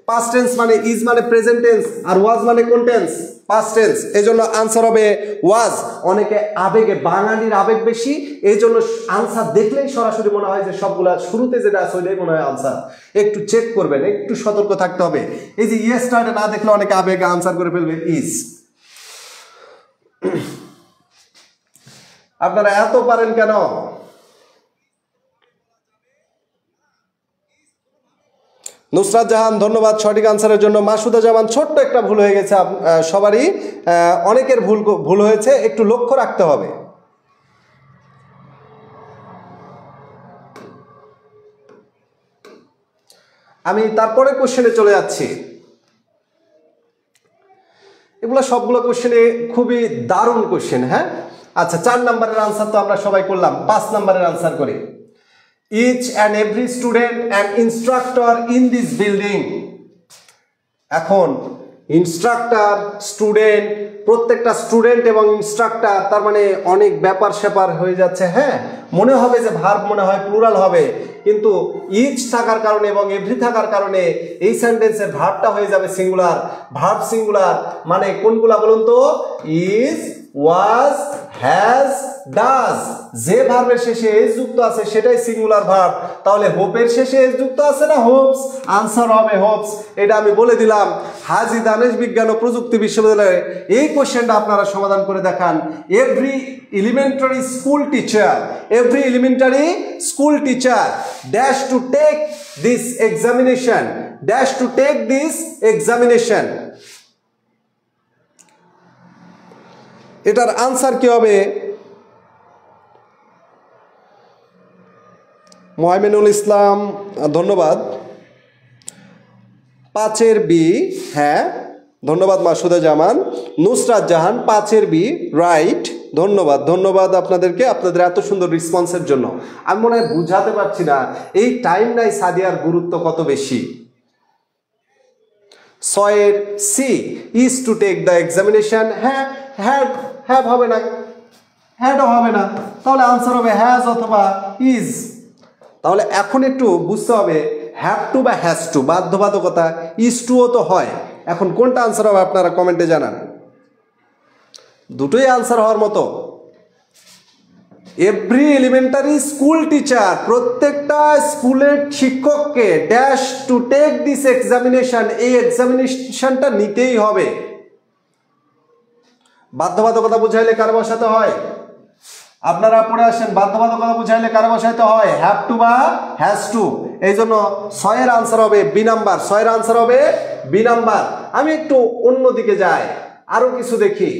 পাস্ট টেন্স মানে ইজ মানে প্রেজেন্ট টেন্স, আর ওয়াজ মানে কোন টেন্স? Past tense. এই জন্য আনসার হবে ওয়াজ। অনেকে আবেগে, বাঙালির আবেগ বেশি, এই জন্য আনসার দেখলেই সরাসরি মনে হয় যে সবগুলা শুরুতে যেটা আছে ওইটাই মনে হয় আনসার। একটু চেক করবেন, একটু সতর্ক থাকতে হবে। এই যে ইয়েস্টারডে না দেখলে অনেকে আবেগে আনসার করে ফেলবে ইজ। আপনারা এত পারেন কেন? নুসরাত জাহান ধন্যবাদ সঠিক আনসারের জন্য। মাসুদা জামান ছোট্ট একটা ভুল হয়ে গেছে, সবারই অনেকের ভুল হয়েছে, একটু লক্ষ্য রাখতে হবে। আমি তারপরে কোশ্চেনে চলে যাচ্ছি। এগুলো সবগুলো কোশ্চেনে খুবই দারুণ কোশ্চেন। হ্যাঁ, আচ্ছা 4 নাম্বারের আনসার তো আমরা সবাই করলাম, 5 নাম্বারের আনসার করি। Each and every student and instructor in this building. এখন ইনস্ট্রাক্টর, স্টুডেন্ট, প্রত্যেকটা স্টুডেন্ট এবং ইনস্ট্রাক্টর, তার মানে অনেক ব্যাপার স্যাপার হয়ে যাচ্ছে। হ্যাঁ, মনে হবে যে ভার্ব মনে হয় প্লুরাল হবে, কিন্তু ইচ থাকার কারণে এবং এভরি থাকার কারণে এই সেন্টেন্সের ভার্বটা হয়ে যাবে সিঙ্গুলার। ভার্ব সিঙ্গুলার মানে কোনগুলা বলুন তো? Is, was, has, does. যে ভার্বের শেষে এস যুক্ত আছে সেটাই সিঙ্গুলার ভার্ব। তাহলে হোপের শেষে এস যুক্ত আছে না হোপস, আনসার হবে হোপস। এটা আমি বলে দিলাম। হাজী দানেশ বিজ্ঞান ও প্রযুক্তি বিশ্ববিদ্যালয়ে এই কোশ্চেনটা আপনারা সমাধান করে দেখান। Every elementary school teacher, every elementary school teacher dash to take this examination, dash to take this examination. এটার আনসার কি হবে? মোহাইমিনুল ইসলাম ধন্যবাদ। 5-এর বি, হ্যাঁ ধন্যবাদ মাসুদা জামান। নুসরাত জাহান 5-এর বি রাইট, ধন্যবাদ। ধন্যবাদ আপনাদেরকে, আপনাদের এত সুন্দর রেসপন্সের জন্য। আমি মনে হয় বুঝাতে পারছি না এই টাইম নাই সাদিয়ার গুরুত্ব কত বেশি। 6-এর she is to take the examination. হ্যাঁ, হ্যাড, হ্যাভ হবে না, হ্যাডও হবে না, তাহলে আনসার হবে হ্যাজ অথবা ইজ। তাহলে এখন একটু বুঝতে হবে হ্যাভ টু বা হ্যাজ টু, বাধ্যবাধকতা, ইজ টুও তো হয়। এখন কোনটা আনসার হবে আপনারা কমেন্টে জানান। দুটোই আনসার হওয়ার মতো। এভরি এলিমেন্টারি স্কুল টিচার, প্রত্যেকটা স্কুলের শিক্ষককে dash to take this examination, এই এক্সামিনেশনটা নিতেই হবে। বাধ্যবাধকতা বুঝাইলে কারে বসাতে হয়? আপনারা পড়ে আসেন, বাধ্যবাধকতা বুঝাইলে কারে বসাইতে হয়? হ্যাভ টু বা হ্যাজ টু। এই জন্য 6-এর আনসার হবে বি নাম্বার, 6-এর আনসার হবে বি নাম্বার। আমি একটু অন্যদিকে যাই, আরো কিছু দেখি।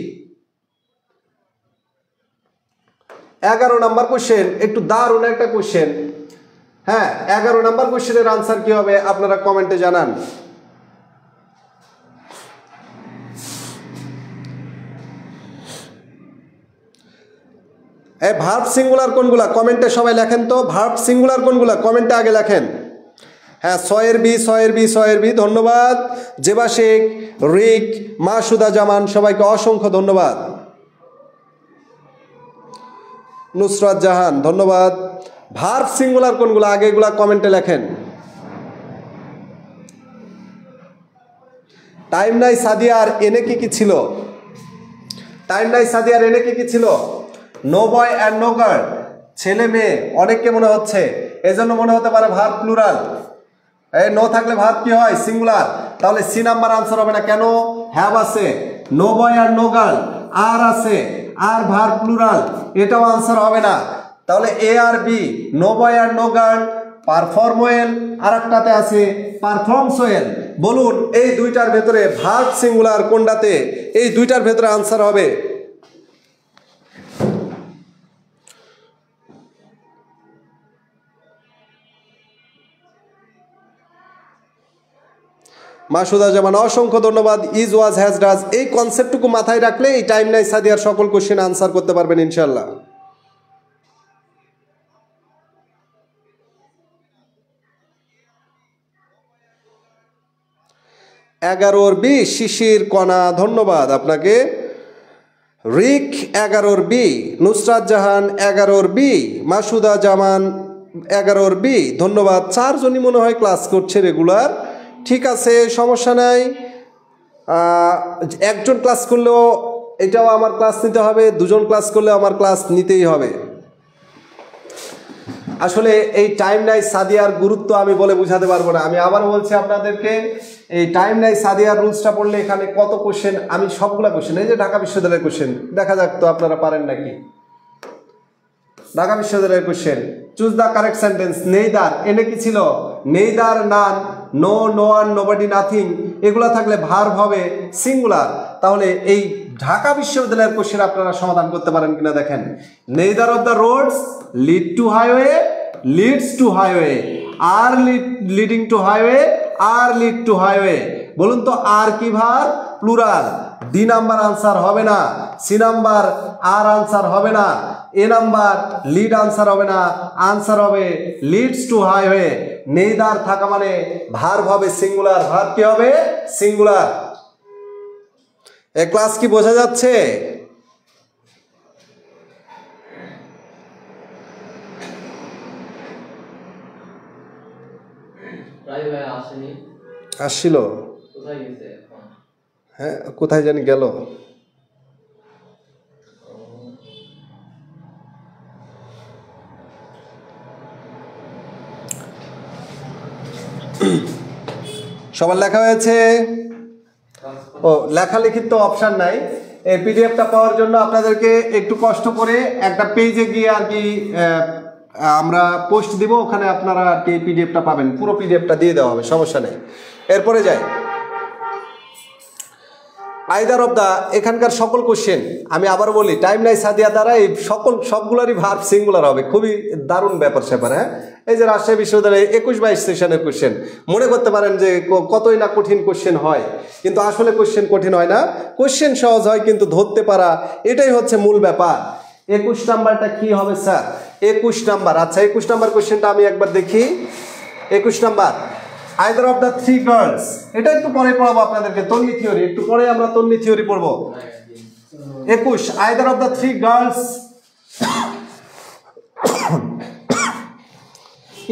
11 নাম্বার কোশ্চেন, একটু দারুণ একটা কোশ্চেন। হ্যাঁ, 11 নাম্বার কোশ্চেনের আনসার কি হবে আপনারা কমেন্টে জানান। এই ভার্ব সিঙ্গুলার কোনগুলা কমেন্টে সবাই লেখেন তো, ভার্ব সিঙ্গুলার কোনগুলা কমেন্টে আগে লেখেন। হ্যাঁ, 6-এর বি, 6-এর বি, 6-এর বি, ধন্যবাদ। জেবা শেখ, রিক, মাসুদা জামান, সবাইকে অসংখ্য ধন্যবাদ। নুসরাত জাহান ধন্যবাদ। ভার্ব সিঙ্গুলার কোনগুলো আগে এগুলা কমেন্টে লেখেন। টাইম নাই সাদিয়ার এনে কি ছিল? টাইম নাই সাদিয়ার এনে কি ছিল? No boy and no girl, ছেলে মেয়ে অনেককে মনে হচ্ছে, এজন্য মনে হতে পারে ভার্ব প্লুরাল। এই নো থাকলে ভার্ব কি হয়? সিঙ্গুলার। তাহলে সি নাম্বার আনসার হবে না। কেন? হ্যাভ আছে, নো বয় আর নো গার্ল, আর আছে, আর ভার্ব প্লুরাল, এটাও আনসার হবে না। তাহলে এ আর বি, নো বয় আর নো গার্ল, পারফর্ম ওয়েল, আর একটাতে আছে পারফর্মস ওয়েল। বলুন এই দুইটার ভেতরে ভার্ব সিঙ্গুলার কোনটাতে? এই দুইটার ভেতরে আনসার হবে মাসুদা জামান, অসংখ্য ধন্যবাদ। ইজ, ওয়াজ, হ্যাজ, ডাজ, এই কনসেপ্টটুকু মাথায় রাখলে এই টাইম নাই সাদিয়ার সকল কোশ্চেন আনসার করতে পারবেন ইনশাল্লাহ। এগারোর বি, শিশির কণা, ধন্যবাদ আপনাকে। রিক 11 বি, নুসরাত জাহান 11 বি, মাসুদা জামান 11 বি, ধন্যবাদ। 4 জনই মনে হয় ক্লাস করছে রেগুলার, ঠিক আছে, সমস্যা নাই। একজন ক্লাস করলেও এটাও আমার ক্লাস নিতে হবে, দুজন ক্লাস করলেও আমার ক্লাস নিতেই হবে। আসলে এই টাইম নাই সাদিয়ার গুরুত্ব আমি বলে বোঝাতে পারবো না। আমি আবার বলছি আপনাদেরকে, এই টাইম নাই সাদিয়ার রুলসটা পড়লে এখানে কত কোশ্চেন, আমি সবগুলা কোশ্চেন, এই যে ঢাকা বিশ্ববিদ্যালয়ের কোশ্চেন, দেখা যাক তো আপনারা পারেন নাকি। ঢাকা বিশ্ববিদ্যালয়ের question, choose the correct sentence. Neither, এনে কি ছিল? Neither, none, no, no one, nobody, nothing, এগুলা থাকলে ভার্ব হবে সিঙ্গুলার। তাহলে এই ঢাকা বিশ্ববিদ্যালয়ের কোশ্চেন আপনারা সমাধান করতে পারেন কিনা দেখেন। Neither of the roads lead to highway, leads to highway, are leading to highway, are lead to highway. বলুন তো আর কি verb? Plural. D number answer হবে না, সি নাম্বার আর আনসার হবে না, এ নাম্বার লিড আনসার হবে না, আনসার হবে লিডস টু হাইওয়ে। নেইদার থাকা মানে ভার্ব হবে সিঙ্গুলার, ভার্ব কি হবে? সিঙ্গুলার। এ ক্লাস কি বোঝা যাচ্ছে? আসছিল, হ্যাঁ কোথায় জানি গেল। সবার লেখা হয়েছে? ও, লেখালেখির তো অপশান নাই। এই পিডিএফটা পাওয়ার জন্য আপনাদেরকে একটু কষ্ট করে একটা পেজে গিয়ে আর কি আমরা পোস্ট দিব, ওখানে আপনারা আর কি পিডিএফটা পাবেন, পুরো পিডিএফটা দিয়ে দেওয়া হবে, সমস্যা নেই। এরপরে যাই, আইদার অফ দা, এখানকার সকল কোশ্চেন আমি আবার বলি টাইম নাই সাদিয়া দ্বারা এই সবগুলোরই ভার্ব সিঙ্গুলার হবে। খুবই দারুণ ব্যাপার স্যাপার। হ্যাঁ, এই যে রাজশাহী বিশ্ববিদ্যালয়ে 21-22 সেশনের কোশ্চেন, মনে করতে পারেন যে কতই না কঠিন কোশ্চেন হয়, কিন্তু আসলে কোশ্চেন কঠিন হয় না, কোশ্চেন সহজ হয়, কিন্তু ধরতে পারা এটাই হচ্ছে মূল ব্যাপার। 21 নাম্বারটা কি হবে স্যার? 21 নাম্বার, আচ্ছা 21 নাম্বার কোশ্চেনটা আমি একবার দেখি। 21 number, either of the three girls, এটা একটু পরে পড়াবো আপনাদেরকে, তন্নি থিওরি, একটু পরে আমরা তন্নি থিওরি পড়বো। 21, either of the three girls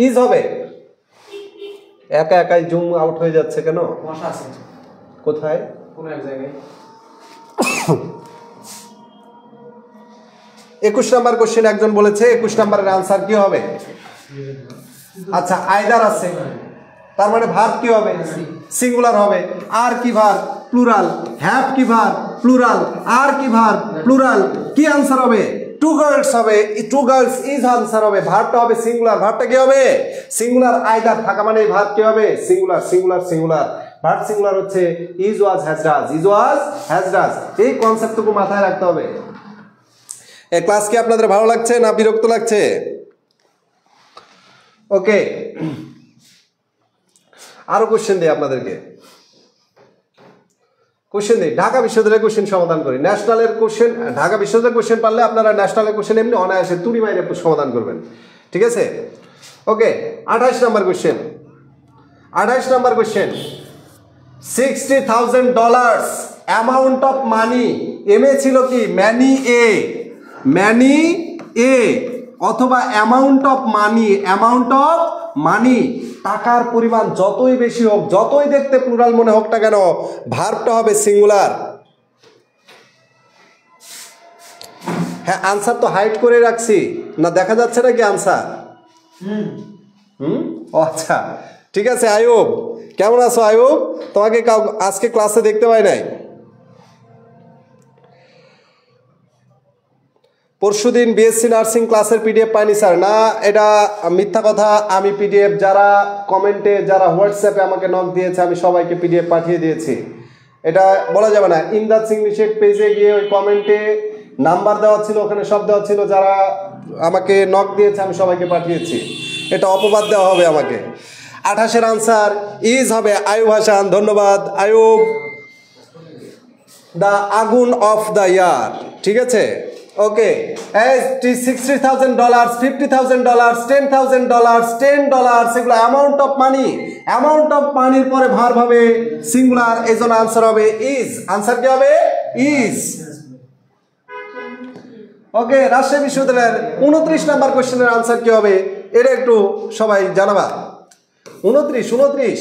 is হবে। একা একাই জুম আউট হয়ে যাচ্ছে কেন? কোথায়? কোন এক জায়গায়। 21 নাম্বার কোশ্চেন একজন বলেছে 21 নাম্বারের আনসার কি হবে? আচ্ছা, আইদার আছে, তার মানে ভার্ব কি হবে? সিঙ্গুলার হবে। আর কি ভার্ব? প্লুরাল। হ্যাভ কি ভার্ব? প্লুরাল। আর কি ভার্ব? প্লুরাল। কি আনসার হবে? টু গার্লস হবে, টু গার্লস ইজ আনসার হবে। ভার্বটা হবে সিঙ্গুলার, ভার্বটা কি হবে? সিঙ্গুলার। আইদার থাকা মানে ভার্ব কি হবে? Singular, singular, singular. Verb singular হচ্ছে is, was, has, does, is, was, has, does. এই কনসেপ্টটুকু মাথায় রাখতে হবে। এই ক্লাস কি আপনাদের ভালো লাগছে না বিরক্ত লাগছে? ওকে, আরো কোশ্চেন দিই আপনাদেরকে, কোশ্চেন দিই। ঢাকা বিশ্ববিদ্যালয়ের কোশ্চেন সমাধান করি। ন্যাশনালের কোশ্চেন, ঢাকা বিশ্ববিদ্যালয়ের কোশ্চেন পারলে আপনারা ন্যাশনালের কোশ্চেন এমনি অনায়াসে তুড়ি মাইরে সমাধান করবেন, ঠিক আছে? Okay, 28 number question. 28 number question, $60,000 amount of money. M এ ছিল কি? ম্যানি এ, ম্যানি এ, অথবা amount of money, amount of money. টাকার পরিমাণ যতই বেশি হোক, যতই দেখতে প্লুরাল মনে হোক না কেন, ভার্বটা হবে সিঙ্গুলার। হ্যাঁ, আনসার তো হাইড করে রাখছি না, দেখা যাচ্ছে নাকি আনসার? ও আচ্ছা, ঠিক আছে। আয়ুব, কেমন আছো আয়ুব? তোমাকে আজকে ক্লাসে দেখতে পাই নাই। পরশুদিন বিএসসি নার্সিং ক্লাসের পিডিএফ পাইনি স্যার। না, এটা মিথ্যা কথা। আমি পিডিএফ যারা কমেন্টে, যারা হোয়াটসঅ্যাপে আমাকে নক দিয়েছে, আমি সবাইকে পিডিএফ পাঠিয়ে দিয়েছি। এটা বলা যাবে না। ইমদাদ ইংলিশের পেজে গিয়ে ওই কমেন্টে নাম্বার দেওয়া ছিল, ওখানে সব দেওয়া ছিল, যারা আমাকে নক দিয়েছে আমি সবাইকে পাঠিয়েছি। এটা অপবাদ দেওয়া হবে আমাকে। 28-এর আনসার ইজ হবে আয়ুব হাসান। ধন্যবাদ আয়ুব। দ্য আগুন অফ দ্য ইয়ার, ঠিক আছে। ওকে, $60,000, $50,000, $10,000, $10, এগুলো amount of money. Amount of মানির পরে ভার হবে সিঙ্গুলার, এই জন্য আনসার হবে ইজ। আনসার কি হবে? ইজ। ওকে, রাজশাহী বিশ্ববিদ্যালয়ের 29 নাম্বার কোশ্চেনের আনসার কি হবে এটা একটু সবাই জানাবা। 29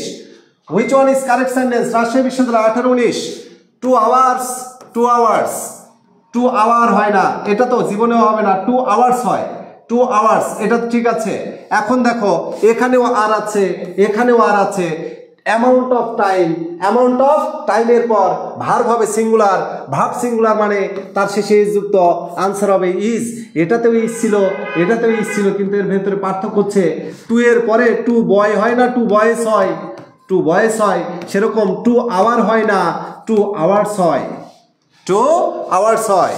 which one is correct sentence? Rajshahi বিশ্ববিদ্যালয় 18-19 2 hours 2 hours 2 hour হয় না, এটা তো জীবনেও হবে না। 2 hours হয়, 2 hours, এটা ঠিক আছে। এখন দেখো এখানেও আর আছে, এখানেও আর আছে। Amount of time, amount of টাইমের পর ভার্ব হবে সিঙ্গুলার। ভার্ব সিঙ্গুলার মানে তার শেষে ইজ যুক্ত, আনসার হবে ইজ। এটাতেও ইজ ছিল, এটাতেও ইজ ছিল, কিন্তু এর ভেতরে পার্থক্য হচ্ছে 2 এর পরে 2 বয় হয় না, 2 বয়েস হয়, 2 বয়েস হয়। সেরকম 2 আওয়ার হয় না, 2 আওয়ার্স হয়, 2 আওয়ার্স হয়।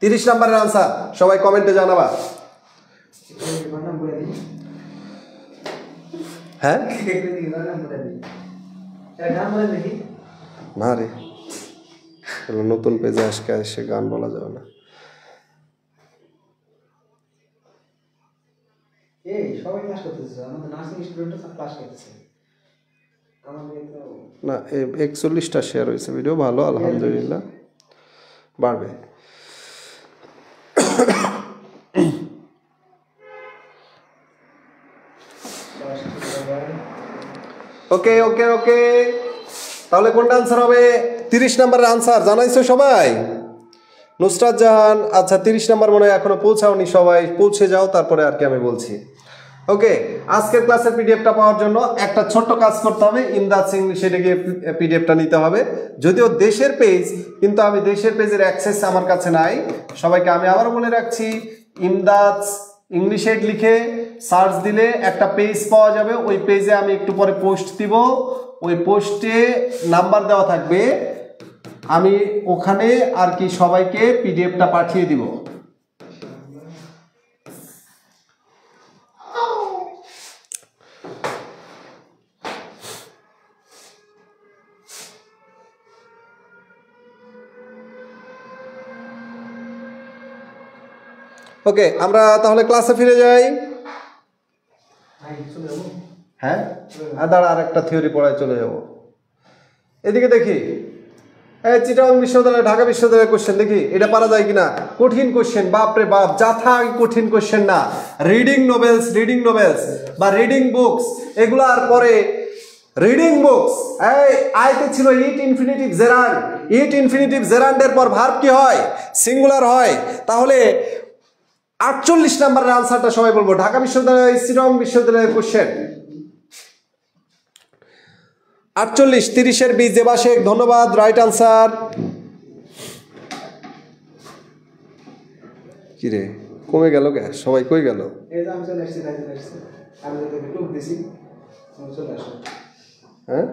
30 নম্বরের আনসার সবাই কমেন্টে জানাবা। হ্যাঁ না রে, নতুন পেজে আজকে এসে গান বলা যাবে না। না, 41টা শেয়ার হয়েছে ভিডিও, ভালো আলহামদুলিল্লাহ, বাড়বে। ওকে ওকে ওকে, তাহলে কোনটা আনসার হবে? 30 নম্বরের আনসার জানাইছো সবাই? নুসরাত জাহান, আচ্ছা 30 নম্বর মনে হয় এখনো পৌঁছাওনি, সবাই পৌঁছে যাও, তারপরে আর কি আমি বলছি। ওকে, আজকের ক্লাসের পিডিএফটা পাওয়ার জন্য একটা ছোট্ট কাজ করতে হবে। ইমদাদ ইংলিশে গিয়ে পিডিএফটা নিতে হবে। যদিও দেশের পেজ, কিন্তু আমি দেশের পেজের অ্যাক্সেস আমার কাছে নাই। সবাইকে আমি আবারও বলে রাখছি, ইমদাদ ইংলিশ এড লিখে সার্চ দিলে একটা পেজ পাওয়া যাবে। ওই পেজে আমি একটু পরে পোস্ট দিব, ওই পোস্টে নাম্বার দেওয়া থাকবে, আমি ওখানে আর কি সবাইকে পিডিএফটা পাঠিয়ে দিব। ওকে, আমরা তাহলে ক্লাসে ফিরে যাই। হ্যাঁ, দাঁড়া, আর একটা থিওরি পড়ায় চলে যাব। এদিকে দেখি, এই চিটাগং বিশ্ববিদ্যালয়, ঢাকা বিশ্ববিদ্যালয়ের কোশ্চেন দেখি এটা পারা যায় কিনা। কঠিন কোশ্চেন, বাপরে বাপ, যাথা কঠিন কোশ্চেন না। রিডিং নোবেলস বা রিডিং বুকস, এগুলার পরে রিডিং বুকস, এই আইতে ছিল ইট ইনফিনিটিভ জেরান্ড। ইট ইনফিনিটিভ জেরান্ডের পর ভার্ব কি হয়? সিঙ্গুলার হয়। তাহলে 48 নম্বরের আনসারটা সবাই বলবো। ঢাকা বিশ্ববিদ্যালয়, চিটাগং বিশ্ববিদ্যালয়ের কোশ্চেন 48, 30-এর বি জেবা শেখ, ধন্যবাদ, রাইট আনসার। কি রে, কমে গেল কে? সবাই কই গেল? হ্যাঁ,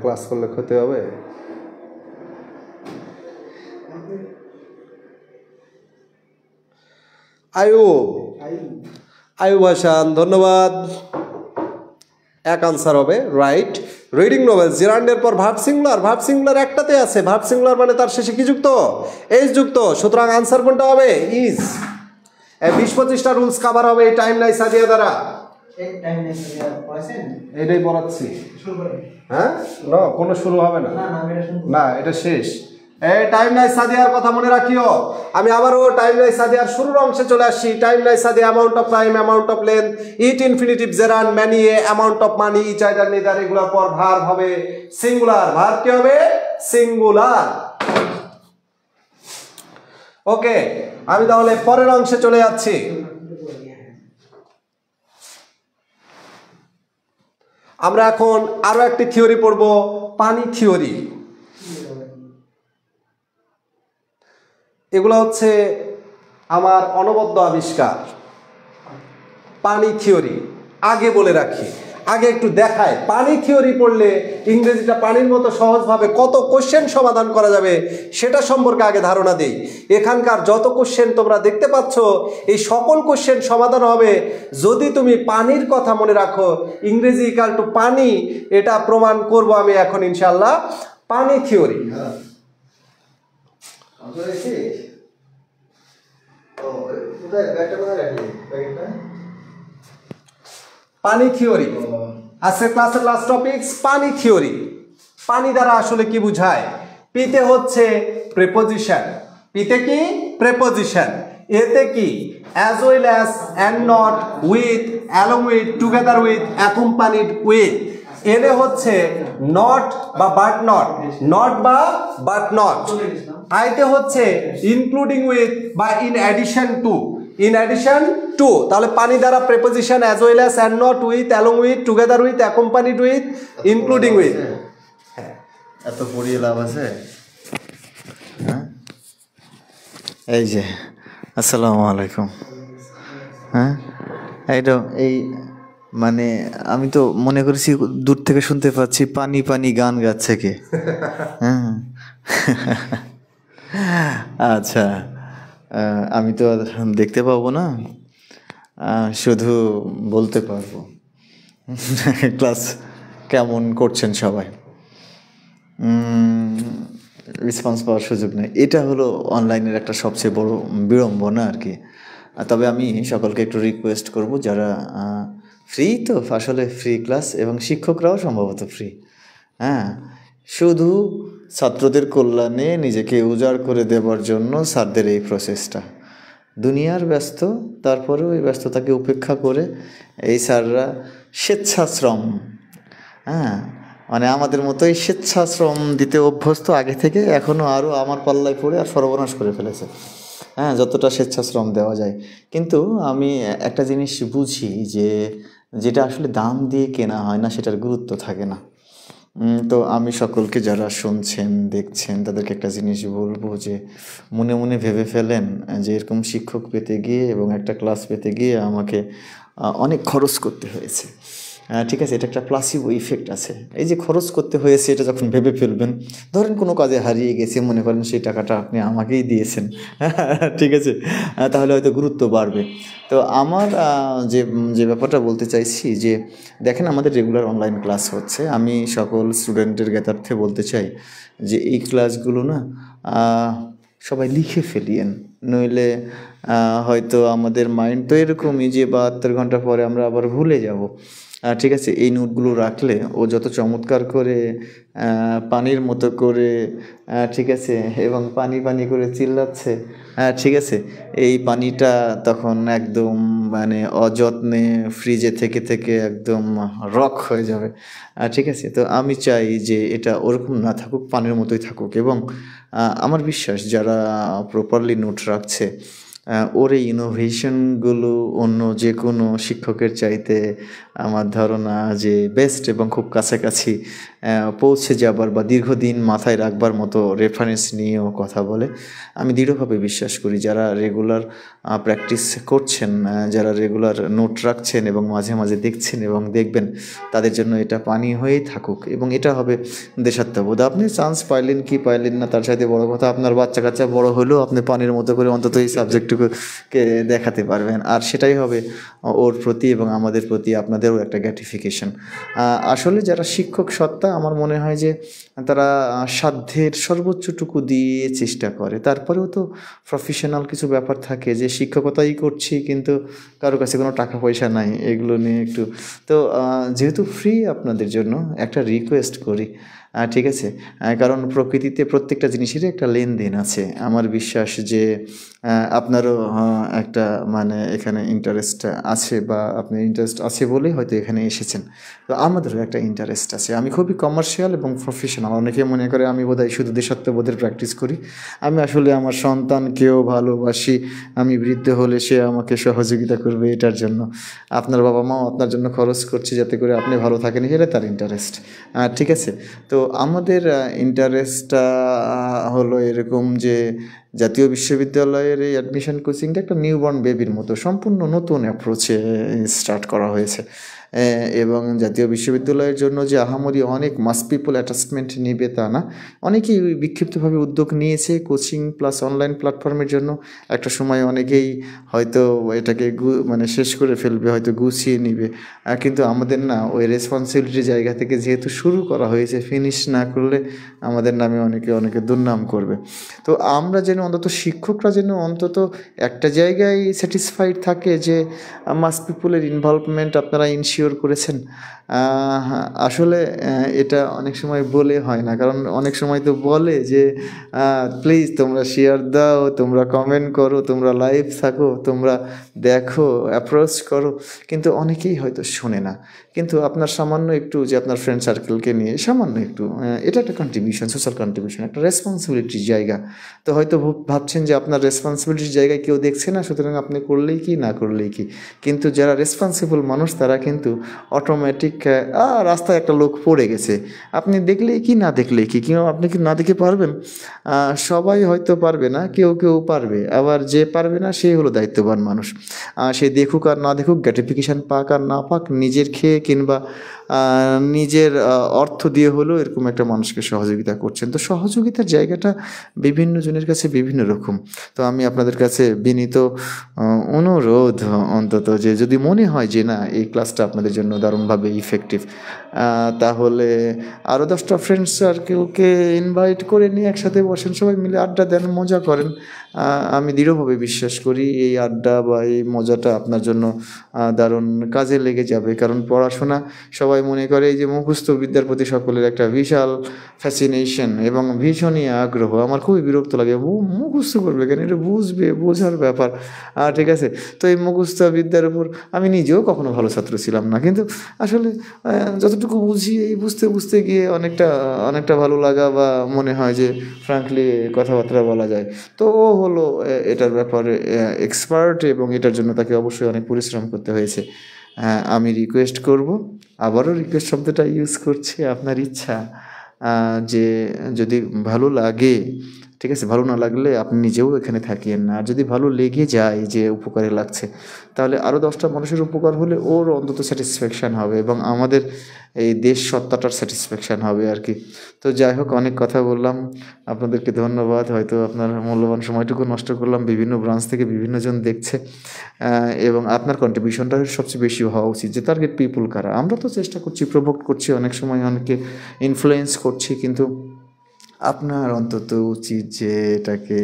ক্লাস করলে ক্ষতি হবে? আয়ুব হাসান, ধন্যবাদ, এক আনসার হবে রাইট। রিডিং নোবেল, জিরান্ডের পর ভার্ব সিঙ্গুলার, ভার্ব সিঙ্গুলার একটাতে আছে। ভার্ব সিঙ্গুলার মানে তার শেষে কি যুক্ত? এস যুক্ত। সুতরাং আনসার কোনটা হবে? ইজ। 20-25টা রুলস কভার হবে এই টাইম নাই সাদিয়া দ্বারা। এটাই পড়াচ্ছি। হ্যাঁ, না কোনো শুরু হবে না, না এটা শেষ। এই টাইম নাই সাদিয়ার কথা মনে রাখিও। আমি আবারও টাইম নাই সাদিয়ার শুরুর অংশে চলে আসছি। টাইম নাই Sadia, amount of time, amount of length, it infinitive gerund, many, amount of money, each either neither, এগুলোর পর ভার্ব হবে সিঙ্গুলার। ভার্ব কি হবে? সিঙ্গুলার। ওকে, আমি তাহলে পরের অংশে চলে যাচ্ছি। আমরা এখন আরো একটি থিওরি পড়বো, পানি থিওরি। এগুলো হচ্ছে আমার অনবদ্য আবিষ্কার, পানি থিওরি। আগে বলে রাখি, আগে একটু দেখায় পানি থিওরি পড়লে ইংরেজিটা পানির মতো সহজভাবে কত কোশ্চেন সমাধান করা যাবে সেটা সম্পর্কে আগে ধারণা দিই। এখানকার যত কোশ্চেন তোমরা দেখতে পাচ্ছ এই সকল কোশ্চেন সমাধান হবে যদি তুমি পানির কথা মনে রাখো। ইংরেজি ইকাল টু পানি, এটা প্রমাণ করব আমি এখন ইনশাআল্লাহ। পানি থিওরি, পানি থিওরি। আজকের ক্লাসের লাস্ট টপিকস পানি থিওরি। পানি দ্বারা আসলে কি বুঝায়? পিতে হচ্ছে প্রেপোজিশন, পিতে কি প্রেপোজিশন, এতে কি as well as, and not, with, along with, together with, accompanied with. এনে হচ্ছে নট বা বাট নট, নট বা বাট নট। আইতে হচ্ছে ইনক্লুডিং উইথ বা in addition two, in addition two. তাহলে পানি দ্বারা preposition as well as, and not, with, along with, together with, accompanied with, including with. এত পড়িয়ে লাভ আছে? এই যে আসসালামু আলাইকুম। হ্যাঁ, এইটা এই মানে আমি তো মনে করেছি দূর থেকে শুনতে পাচ্ছি পানি পানি গান গাচ্ছে কে। হ্যাঁ, আচ্ছা, আমি তো আর দেখতে পাবো না, শুধু বলতে পারবো। ক্লাস কেমন করছেন সবাই? রেসপন্স পাওয়ার সুযোগ নেই, এটা হলো অনলাইনের একটা সবচেয়ে বড় বিড়ম্বনা আর কি। তবে আমি সকলকে একটু রিকোয়েস্ট করব, যারা ফ্রি, তো আসলে ফ্রি ক্লাস এবং শিক্ষকরাও সম্ভবত ফ্রি। হ্যাঁ, শুধু ছাত্রদের কল্যাণে নিজেকে উজাড় করে দেওয়ার জন্য স্যারদের এই প্রসেসটা। দুনিয়ার ব্যস্ত, তারপরেও এই ব্যস্ততাকে উপেক্ষা করে এই স্যাররা স্বেচ্ছাশ্রম, হ্যাঁ মানে আমাদের মতোই স্বেচ্ছাশ্রম দিতে অভ্যস্ত আগে থেকে, এখনও আরও আমার পাল্লায় পড়ে আর সর্বনাশ করে ফেলেছে। হ্যাঁ, যতটা স্বেচ্ছাশ্রম দেওয়া যায়। কিন্তু আমি একটা জিনিস বুঝি যে যেটা আসলে দাম দিয়ে কেনা হয় না সেটার গুরুত্ব থাকে না। তো আমি সকলকে যারা শুনছেন দেখছেন তাদেরকে একটা জিনিস বলবো যে মনে মনে ভেবে ফেলেন যে এরকম শিক্ষক পেতে গিয়ে এবং একটা ক্লাস পেতে গিয়ে আমাকে অনেক খরচ করতে হয়েছে। ঠিক আছে, এটা একটা প্লাসিবো ইফেক্ট আছে। এই যে খরচ করতে হয়েছে এটা যখন ভেবে ফেলবেন, ধরেন কোনো কাজে হারিয়ে গেছে, মনে করেন সেই টাকাটা আপনি আমাকেই দিয়েছেন, ঠিক আছে, তাহলে হয়তো গুরুত্ব বাড়বে। তো আমার যে ব্যাপারটা বলতে চাইছি যে দেখেন, আমাদের রেগুলার অনলাইন ক্লাস হচ্ছে। আমি সকল স্টুডেন্টের জ্ঞাতার্থে বলতে চাই যে এই ক্লাসগুলো না সবাই লিখে ফেলিয়েন, নইলে হয়তো আমাদের মাইন্ড তো এরকমই যে 72 ঘন্টা পরে আমরা আবার ভুলে যাব। ঠিক আছে, এই নোটগুলো রাখলে ও যত চমৎকার করে পানির মতো করে, ঠিক আছে, এবং পানি পানি করে চিল্লাচ্ছে, ঠিক আছে, এই পানিটা তখন একদম মানে অযত্নে ফ্রিজে থেকে থেকে একদম রক হয়ে যাবে। ঠিক আছে, তো আমি চাই যে এটা ওরকম না থাকুক, পানির মতোই থাকুক। এবং আমার বিশ্বাস যারা প্রপারলি নোট রাখছে ওর এই ইনোভেশনগুলো অন্য যে কোনো শিক্ষকের চাইতে আমার ধারণা যে বেস্ট এবং খুব কাছাকাছি পৌঁছে যাবার বা দীর্ঘদিন মাথায় রাখবার মতো রেফারেন্স নিয়েও কথা বলে। আমি দৃঢ়ভাবে বিশ্বাস করি যারা রেগুলার প্র্যাকটিস করছেন, যারা রেগুলার নোট রাখছেন এবং মাঝে মাঝে দেখছেন এবং দেখবেন, তাদের জন্য এটা পানি হয়েই থাকুক এবং এটা হবে দেশাত্মবোধ। আপনি চান্স পাইলেন কি পাইলেন না, তার সাথে বড় কথা আপনার বাচ্চা কাচ্চা বড় হলেও আপনি পানির মতো করে অন্তত এই সাবজেক্টটুকুকে দেখাতে পারবেন, আর সেটাই হবে ওর প্রতি এবং আমাদের প্রতি আপনাদেরও একটা গ্র্যাটিফিকেশন। আসলে যারা শিক্ষক সত্তা, আমার মনে হয় যে তারা সাধ্যের সর্বোচ্চটুকু দিয়ে চেষ্টা করে। তারপরেও তো প্রফেশনাল কিছু ব্যাপার থাকে যে শিক্ষকতাই করছি কিন্তু কারো কাছে কোনো টাকা পয়সা নাই, এগুলো নিয়ে একটু তো যেহেতু ফ্রি আপনাদের জন্য একটা রিকোয়েস্ট করি, ঠিক আছে, কারণ প্রকৃতিতে প্রত্যেকটা জিনিসেরই একটা লেনদেন আছে। আমার বিশ্বাস যে আপনারও একটা মানে এখানে ইন্টারেস্ট আছে বা আপনি ইন্টারেস্ট আছে বলেই হয়তো এখানে এসেছেন। তো আমাদেরও একটা ইন্টারেস্ট আছে। আমি খুবই কমার্শিয়াল এবং প্রফেশনাল। অনেকে মনে করে আমি বোধহয় শুধু দেশাত্মবোধের প্র্যাকটিস করি। আমি আসলে আমার সন্তানকেও ভালোবাসি, আমি বৃদ্ধ হলে সে আমাকে সহযোগিতা করবে, এটার জন্য আপনার বাবা মাও আপনার জন্য খরচ করছে যাতে করে আপনি ভালো থাকেন, এটা তার ইন্টারেস্ট। ঠিক আছে, তো আমাদের ইন্টারেস্টটা হলো এরকম যে জাতীয় বিশ্ববিদ্যালয়ের এই অ্যাডমিশন কোচিংটা একটা নিউবর্ন বেবির মতো সম্পূর্ণ নতুন অ্যাপ্রোচে স্টার্ট করা হয়েছে। এবং জাতীয় বিশ্ববিদ্যালয়ের জন্য যে আহামরি অনেক মাস পিপল অ্যাটাচমেন্ট নেবে তা না, অনেকেই বিক্ষিপ্তভাবে উদ্যোগ নিয়েছে কোচিং প্লাস অনলাইন প্ল্যাটফর্মের জন্য। একটা সময় অনেকেই হয়তো এটাকে মানে শেষ করে ফেলবে, হয়তো গুছিয়ে নিবে, কিন্তু আমাদের না ওই রেসপন্সিবিলিটির জায়গা থেকে যেহেতু শুরু করা হয়েছে, ফিনিশ না করলে আমাদের নামে অনেকে দুর্নাম করবে। তো আমরা যেন অন্তত শিক্ষকরা যেন অন্তত একটা জায়গায় স্যাটিসফাইড থাকে যে মাস পিপুলের ইনভলভমেন্ট আপনারা ইনশিওর করেছেন। আসলে এটা অনেক সময় বলে হয় না, কারণ অনেক সময় তো বলে যে প্লিজ তোমরা শেয়ার দাও, তোমরা কমেন্ট করো, তোমরা লাইভ থাকো, তোমরা দেখো, অ্যাপ্রোচ করো, কিন্তু অনেকেই হয়তো শোনে না। কিন্তু আপনার সামান্য একটু যে আপনার ফ্রেন্ড সার্কেলকে নিয়ে সামান্য একটু, এটা একটা কন্ট্রিবিউশন, সোশ্যাল কন্ট্রিবিউশন, একটা রেসপন্সিবিলিটির জায়গা। তো হয়তো ভাবছেন যে আপনার রেসপন্সিবিলিটির জায়গায় কেউ দেখছে না, সুতরাং আপনি করলেই কি না করলেই কি। কিন্তু যারা রেসপন্সিবল মানুষ তারা কিন্তু অটোমেটিক রাস্তায় একটা লোক পড়ে গেছে, আপনি দেখলেই কি না দেখলেই কি, কেউ আপনি কি না দেখে পারবেন? সবাই হয়তো পারবে না, কেউ পারবে, আবার যে পারবে না সে হলো দায়িত্ববান মানুষ। সে দেখুক আর না দেখুক, গ্র্যাটিফিকেশান পাক আর না পাক, নিজের খেয়ে কিংবা নিজের অর্থ দিয়ে হলেও এরকম একটা মানুষকে সহযোগিতা করছেন। তো সহযোগিতার জায়গাটা বিভিন্ন জনের কাছে বিভিন্ন রকম। তো আমি আপনাদের কাছে বিনীত অনুরোধ অন্তত যে যদি মনে হয় যে না এই ক্লাসটা আপনাদের জন্য দারুণভাবে ইফেক্টিভ, তাহলে আরও 10টা ফ্রেন্ডস সার্কেলকে ইনভাইট করে নিয়ে একসাথে বসেন, সবাই মিলে আড্ডা দেন, মজা করেন। আমি দৃঢ়ভাবে বিশ্বাস করি এই আড্ডা বা এই মজাটা আপনার জন্য দারুণ কাজে লেগে যাবে। কারণ পড়াশোনা সবাই মনে করে এই যে মুখস্থ বিদ্যার প্রতি সকলের একটা বিশাল ফ্যাসিনেশন এবং ভীষণই আগ্রহ। আমার খুবই বিরক্ত লাগে, মুখস্থ করবে কেন, এটা বুঝবে, বোঝার ব্যাপার, ঠিক আছে। তো এই মুখস্থ বিদ্যার উপর আমি নিজেও কখনো ভালো ছাত্র ছিলাম না, কিন্তু আসলে যতটুকু বুঝি এই বুঝতে গিয়ে অনেকটা ভালো লাগা বা মনে হয় যে ফ্র্যাঙ্কলি কথাবার্তা বলা যায়। তো ও হলো এটার ব্যাপারে এক্সপার্ট এবং এটার জন্য তাকে অবশ্যই অনেক পরিশ্রম করতে হয়েছে। আমি রিকোয়েস্ট করব, আবারও রিকোয়েস্ট শব্দটা ইউজ করছি, আপনার ইচ্ছা যে যদি ভালো লাগে ঠিক আছে, ভালো না লাগলে আপনি নিজেও এখানে থাকিয়েন না। আর যদি ভালো লেগে যায় যে উপকারে লাগছে, তাহলে আরও 10টা মানুষের উপকার হলে ওর অন্তত স্যাটিসফ্যাকশান হবে এবং আমাদের এই দেশ সত্তাটার স্যাটিসফ্যাকশান হবে আর কি। তো যাই হোক, অনেক কথা বললাম, আপনাদেরকে ধন্যবাদ। হয়তো আপনার মূল্যবান সময়টুকু নষ্ট করলাম। বিভিন্ন ব্রাঞ্চ থেকে বিভিন্ন জন দেখছে এবং আপনার কন্ট্রিবিউশনটা সবচেয়ে বেশি হওয়া উচিত। যে টার্গেট পিপুল কারা, আমরা তো চেষ্টা করছি, প্রভোক্ট করছি, অনেক সময় অনেকে ইনফ্লুয়েন্স করছি, কিন্তু আপনার অন্তত উচিত যে এটাকে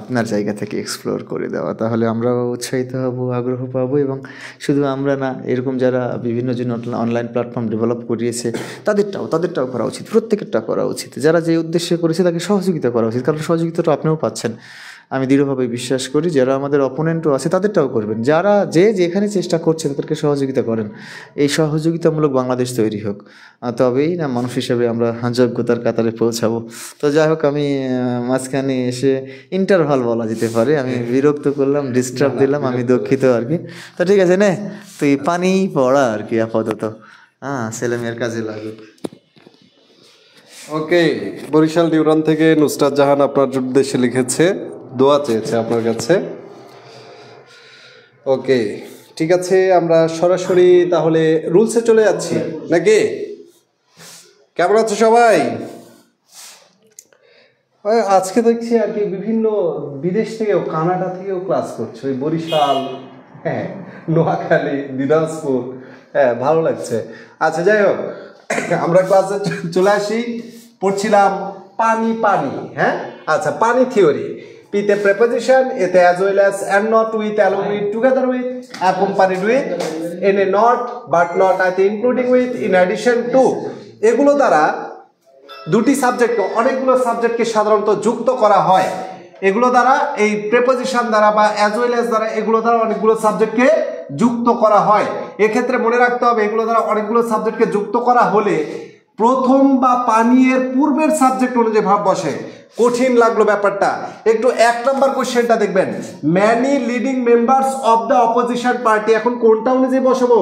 আপনার জায়গা থেকে এক্সপ্লোর করে দেওয়া। তাহলে আমরাও উৎসাহিত হব, আগ্রহ পাবো। এবং শুধু আমরা না, এরকম যারা বিভিন্ন জন অনলাইন প্ল্যাটফর্ম ডেভেলপ করিয়েছে তাদেরটাও করা উচিত, প্রত্যেকেরটা করা উচিত। যারা যে উদ্দেশ্যে করেছে তাকে সহযোগিতা করা উচিত, কারণ সহযোগিতাটা আপনিও পাচ্ছেন। আমি দৃঢ়ভাবে বিশ্বাস করি যারা আমাদের অপোনেন্টও আছে তাদেরটাও করবেন। যারা যেখানে চেষ্টা করছে তাদেরকে সহযোগিতা করেন। এই সহযোগিতামূলক বাংলাদেশ তৈরি হোক, তবেই না মানুষ হিসেবে আমরা যোগ্যতার কাতারে পৌঁছাবো। তো যাই হোক, আমি মাঝখানে এসে ইন্টারভাল বলা যেতে পারে, আমি বিরক্ত করলাম, ডিস্টার্ব দিলাম, আমি দুঃখিত আর কি। তো ঠিক আছে, নে তুই পানি পড়া আর কি আপাতত, ছেলে মেয়ের কাজে লাগুক। ওকে, বরিশাল ডিউরান থেকে নুসরাত জাহান আপনার উদ্দেশ্যে লিখেছে, দোয়া চেয়েছে আপনার কাছে। ওকে, ঠিক আছে, আমরা সরাসরি তাহলে রুলসে চলে যাচ্ছি নাকি? কেমন আছো সবাই? আজকে দেখছি আর কি বিভিন্ন বিদেশ থেকেও, কানাডা থেকেও ক্লাস করছে, ওই বরিশাল, হ্যাঁ, নোয়াখালী, দিনাজপুর, হ্যাঁ, ভালো লাগছে। আচ্ছা, যাই হোক, আমরা ক্লাসে চলে আসি। পড়ছিলাম পানি, হ্যাঁ। আচ্ছা, পানি থিওরি, পিতে প্রেপোজিশন, এতে as well as and not, with, along with, together with, accompanied with, N এ নট, বাট নট, আইতে including with, in addition to, এগুলো দ্বারা দুটি সাবজেক্ট, অনেকগুলো সাবজেক্টকে সাধারণত যুক্ত করা হয়। এগুলো দ্বারা, এই প্রেপোজিশন দ্বারা বা অ্যাজ ওয়েল অ্যাজ দ্বারা, এগুলো দ্বারা অনেকগুলো সাবজেক্টকে যুক্ত করা হয়। এক্ষেত্রে মনে রাখতে হবে, এগুলো দ্বারা অনেকগুলো সাবজেক্টকে যুক্ত করা হলে প্রথম বা পানির পূর্বের সাবজেক্ট অনুযায়ী ভাব বসে। কঠিন লাগলো ব্যাপারটা একটু। 1 নম্বর কোশ্চেনটা দেখবেন, many leading members of the opposition party. এখন কোনটা অনুযায়ী বসাবো,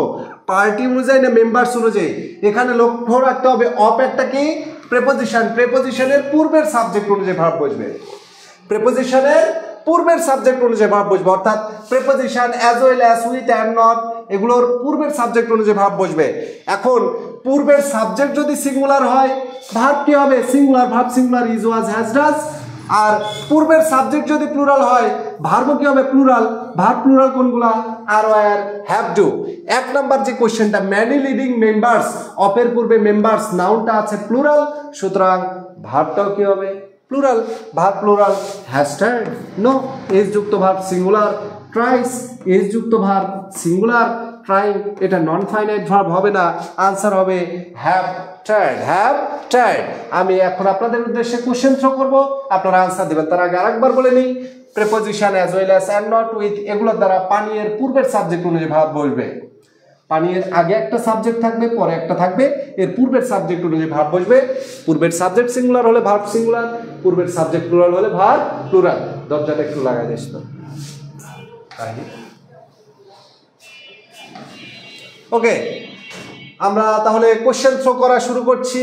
পার্টি অনুযায়ী না মেম্বার্স অনুযায়ী? এখানে লক্ষ্য রাখতে হবে, অফ একটা কি প্রেপোজিশন, প্রেপোজিশনের পূর্বের সাবজেক্ট অনুযায়ী ভার্ব বসবে, প্রেপোজিশনের পূর্বের সাবজেক্ট অনুযায়ী ভার্ব বসবে, অর্থাৎ preposition as well as, with and not, এগুলোর পূর্বের সাবজেক্ট অনুযায়ী ভার্ব বসবে। এখন পূর্বের সাবজেক্ট যদি সিঙ্গুলার হয় ভার্ব কি হবে? Singular, verb singular, is, was, has, does. আর পূর্বের সাবজেক্ট যদি প্লুরাল হয় ভার্ব কি হবে? প্লুরাল। ভার্ব প্লুরাল কোনগুলা? আর, ওয়্যার, হ্যাভ, ডু। এক নাম্বার যে কোশ্চেনটা, মেনি লিডিং মেম্বার্স, অপের পূর্বে মেম্বার্স, নাউনটা আছে প্লুরাল, সুতরাং ভার্বটাও কি হবে? প্লুরাল। ভার্ব প্লুরাল, হ্যাজ টার্ড, নো। এস যুক্ত ভার্ব সিঙ্গুলার, ট্রাইস, এস যুক্ত ভার্ব সিঙ্গুলার, ট্রাইং, এটা নন ফাইনাইট ভার্ব হবে না, আনসার হবে হ্যাভ টার্ড, হ্যাভ টার্ড। আমি এখন আপনাদের উদ্দেশ্যে কোশ্চেন থ্রো করব, আপনারা আনসার দিবেন। তার আগে আরেকবার বলে নিই, preposition as well as and not, with, এগুলোর দ্বারা পানির পূর্বের সাবজেক্ট অনুযায়ী ভার্ব বসবে। পানির আগে একটা সাবজেক্ট থাকবে, পরে একটা থাকবে, এর পূর্বের সাবজেক্ট অনুযায়ী ভার্ব বসবে। পূর্বের সাবজেক্ট সিঙ্গুলার হলে ভার্ব সিঙ্গুলার, পূর্বের সাবজেক্ট প্লুরাল হলে ভার্ব প্লুরাল। দরজাটা একটু লাগাই দিস তো। ওকে, আমরা তাহলে কোশ্চেন থ্রো করা শুরু করছি।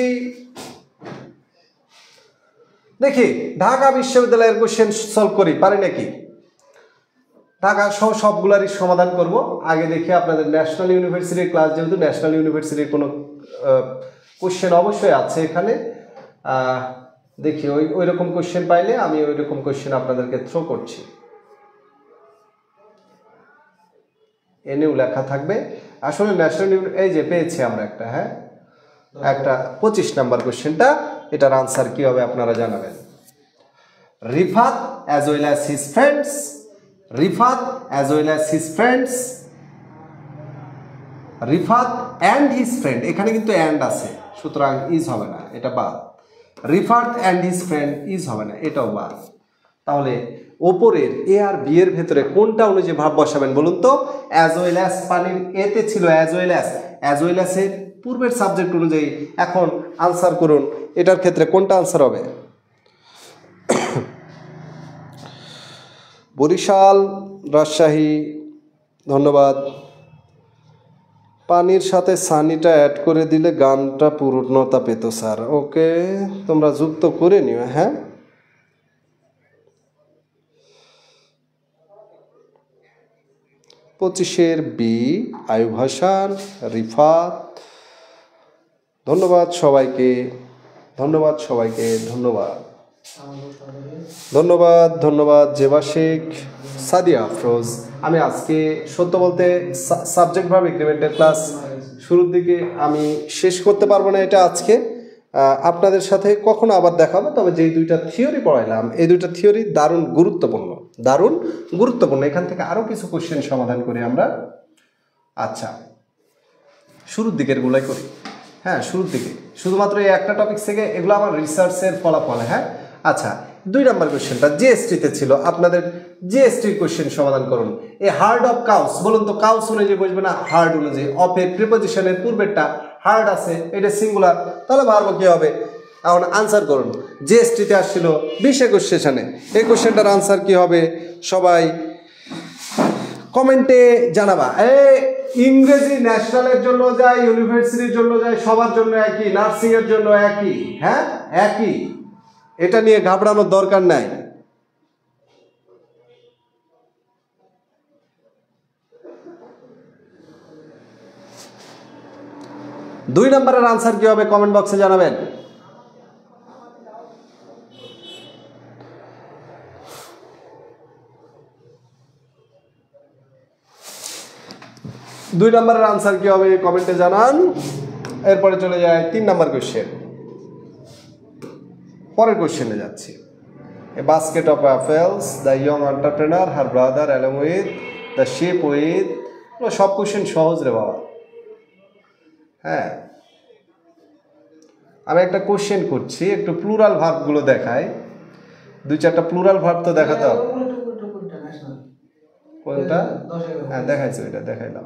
দেখি ঢাকা বিশ্ববিদ্যালয়ের কোশ্চেন সলভ করি, পারি নাকি? ঢাকা সহ সবগুলারই সমাধান করব। আগে দেখি আপনাদের ন্যাশনাল ইউনিভার্সিটির ক্লাস, যেহেতু ন্যাশনাল ইউনিভার্সিটির কোনো কোশ্চেন অবশ্যই আছে এখানে, দেখি ওই রকম কোশ্চেন পাইলে আমি ওই রকম কোশ্চেন আপনাদেরকে থ্রো করছি। এনেও লেখা থাকবে আসলে ন্যাশনাল, এই যে পেয়েছি আমরা একটা, হ্যাঁ একটা 25 নাম্বার কোশ্চেনটা, এটার আনসার কি হবে আপনারা জানাবেন। Rifat as well as his friends, Rifat as well as his friends, Rifat and his friend, এখানে কিন্তু অ্যান্ড আছে, সুতরাং ইজ হবে না, এটা বাদ। Rifat and his friend, is হবে না, এটাও বাদ। তাহলে ওপরের এ আর বি এর ভেতরে কোনটা অনুযায়ী ভাব বসাবেন বলুন তো? অ্যাজ ওয়েল অ্যাজ, পানির এতে ছিল as well as, as well as এর পূর্বের সাবজেক্ট অনুযায়ী। এখন আনসার করুন, এটার ক্ষেত্রে কোনটা আনসার হবে? বরিশাল, রাজশাহী, ধন্যবাদ। পানির সাথে সানিটা অ্যাড করে দিলে গানটা পূর্ণতা পেত স্যার। ওকে, তোমরা যুক্ত করে নিও। হ্যাঁ, পঁচিশের বি, আয়ুব হাসান, রিফাত, ধন্যবাদ সবাইকে, ধন্যবাদ সবাইকে, ধন্যবাদ, ধন্যবাদ, ধন্যবাদ জেবা শেখ, সাদিয়া আফরোজ। আমি আজকে সত্য বলতে সাবজেক্ট ভার্ব এগ্রিমেন্টের ক্লাস শুরুর দিকে আমি শেষ করতে পারবো না এটা আজকে, আপনাদের সাথে কখনো আবার দেখা হবে। তবে যেই দুইটা থিওরি পড়াইলাম, এই দুইটা থিওরি দারুণ গুরুত্বপূর্ণ, দারুণ গুরুত্বপূর্ণ। এখান থেকে আরও কিছু কোশ্চেন সমাধান করি আমরা। আচ্ছা, শুরুর দিকের গুলাই করি। হ্যাঁ, শুরুর দিকে শুধুমাত্র এই একটা টপিক থেকে, এগুলো আমার রিসার্চের ফলাফল। হ্যাঁ, আচ্ছা, 2 নম্বর কোশ্চেনটা জিএসটিতে ছিল, আপনাদের জিএসটির কোশ্চেন সমাধান করুন। এ হার্ড অফ কাউস, বলুন তো কাউস অনুযায়ী বসবে না হার্ড অনুযায়ী? অফের প্রিপোজিশনের পূর্বেরটা হার্ড আছে, এটা সিঙ্গুলার, তাহলে ভার্ব কি হবে? এখন আনসার করুন। জিএসটিতে আসছিল 20-21 সেশনে, এই কোশ্চেনটার আনসার কি হবে সবাই কমেন্টে জানাবা। ইংরেজি ন্যাশনালের জন্য যায়, ইউনিভার্সিটির জন্য যায়, সবার জন্য একই, নার্সিং এর জন্য একই। হ্যাঁ, একই, এটা নিয়ে ঘাবড়ানোর দরকার নাই। দুই নম্বরের আনসার কি হবে কমেন্ট বক্সে জানাবেন। দুই নম্বরের আনসার কি হবে কমেন্টে জানান। এরপরে চলে যায় 3 নম্বর কোশ্চেন। পরের কোশ্চেনে যাচ্ছি। A basket of apples, the young entrepreneur, her brother along with, the shape with, সব কোশ্চেন সহজ রে বাবা। হ্যাঁ, আমি একটা কোশ্চেন করছি, একটু প্লুরাল ভার্বগুলো দেখাই। 2-4টা প্লুরাল ভার্ব তো দেখাতে হবে। কোনটা? হ্যাঁ, দেখাইছো, এটা দেখাইলাম।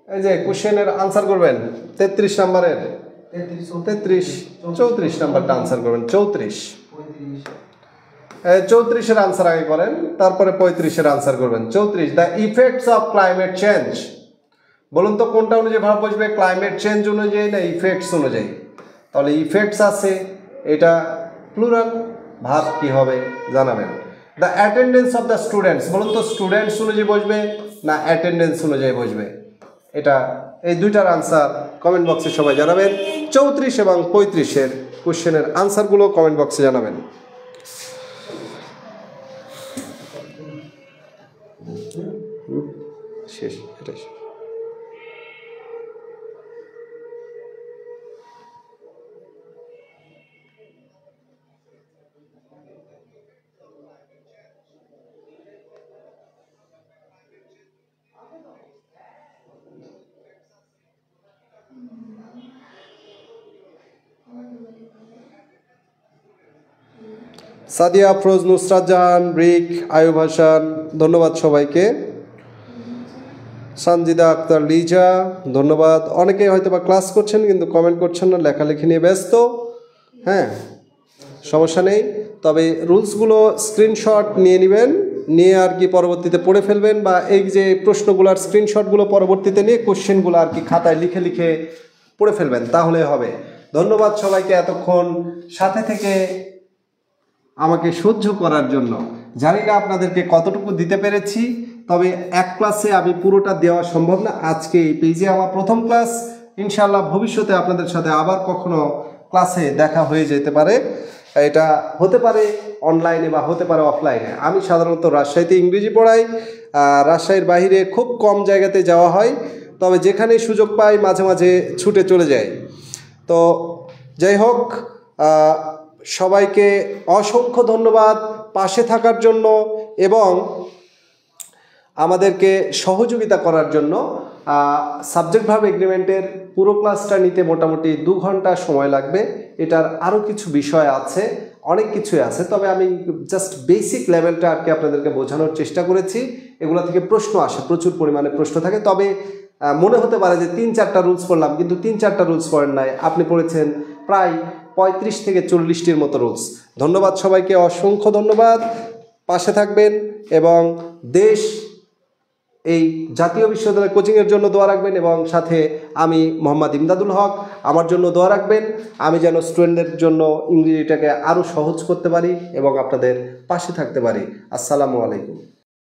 এই যে কোশ্চেনের আনসার করবেন 33 নম্বরের, 34 নাম্বারটা আনসার করবেন। 34-এর আনসার আগে করেন, তারপরে 35-এর আনসার করবেন। 34, the effects of climate change, বলুন তো কোনটা অনুযায়ী ভাব বসবে, ক্লাইমেট চেঞ্জ অনুযায়ী না ইফেক্টস অনুযায়ী? তাহলে ইফেক্টস আছে, এটা প্লুরাল, ভাব কি হবে জানাবেন। The attendance of the students, বলুন তো স্টুডেন্টস অনুযায়ী বসবে না অ্যাটেন্ডেন্স অনুযায়ী বসবে? এটা এই দুইটার আনসার কমেন্ট বক্সে সবাই জানাবেন। 34 এবং 35-এর কোশ্চেনের আনসারগুলো কমেন্ট বক্সে জানাবেন। শেষ, এটাই শেষ। সাদিয়া আফরোজ, নুসরাত জাহান, ব্রিক, আয়ুব হাসান, ধন্যবাদ সবাইকে। সঞ্জিদা আক্তার, লিজা, ধন্যবাদ। অনেকেই হয়তো বা ক্লাস করছেন কিন্তু কমেন্ট করছেন না, লেখালেখি নিয়ে ব্যস্ত। হ্যাঁ, সমস্যা নেই, তবে রুলসগুলো স্ক্রিনশট নিয়ে নেবেন, নিয়ে আর কি পরবর্তীতে পড়ে ফেলবেন, বা এই যে প্রশ্নগুলোর স্ক্রিনশটগুলো পরবর্তীতে নিয়ে কোশ্চেনগুলো আর কি খাতায় লিখে লিখে পড়ে ফেলবেন, তাহলে হবে। ধন্যবাদ সবাইকে এতক্ষণ সাথে থেকে আমাকে সহ্য করার জন্য। জানি না আপনাদেরকে কতটুকু দিতে পেরেছি, তবে এক ক্লাসে আমি পুরোটা দেওয়া সম্ভব না। আজকে এই পেজে আমার প্রথম ক্লাস, ইনশাআল্লাহ ভবিষ্যতে আপনাদের সাথে আবার কখনো ক্লাসে দেখা হয়ে যেতে পারে। এটা হতে পারে অনলাইনে বা হতে পারে অফলাইনে। আমি সাধারণত রাজশাহীতে ইংরেজি পড়াই, রাজশাহীর বাইরে খুব কম জায়গাতে যাওয়া হয়, তবে যেখানেই সুযোগ পাই মাঝে মাঝে ছুটে চলে যাই। তো যাই হোক, সবাইকে অসংখ্য ধন্যবাদ পাশে থাকার জন্য এবং আমাদেরকে সহযোগিতা করার জন্য। সাবজেক্ট ভার্ব এগ্রিমেন্টের পুরো ক্লাসটা নিতে মোটামুটি 2 ঘন্টা সময় লাগবে। এটার আরও কিছু বিষয় আছে, অনেক কিছুই আছে, তবে আমি জাস্ট বেসিক লেভেলটা আর কি আপনাদেরকে বোঝানোর চেষ্টা করেছি। এগুলো থেকে প্রশ্ন আসে, প্রচুর পরিমাণে প্রশ্ন থাকে। তবে মনে হতে পারে যে 3-4টা রুলস পড়লাম, কিন্তু 3-4টা রুলস পড়েন নাই, আপনি পড়েছেন প্রায় 35 থেকে 40টির মতো রুলস। ধন্যবাদ সবাইকে, অসংখ্য ধন্যবাদ। পাশে থাকবেন এবং দেশ এই জাতীয় বিশ্ববিদ্যালয় কোচিংয়ের জন্য দোয়া রাখবেন, এবং সাথে আমি মোহাম্মদ ইমদাদুল হক, আমার জন্য দোয়া রাখবেন। আমি যেন স্টুডেন্টদের জন্য ইংরেজিটাকে আরও সহজ করতে পারি এবং আপনাদের পাশে থাকতে পারি। আসসালামু আলাইকুম।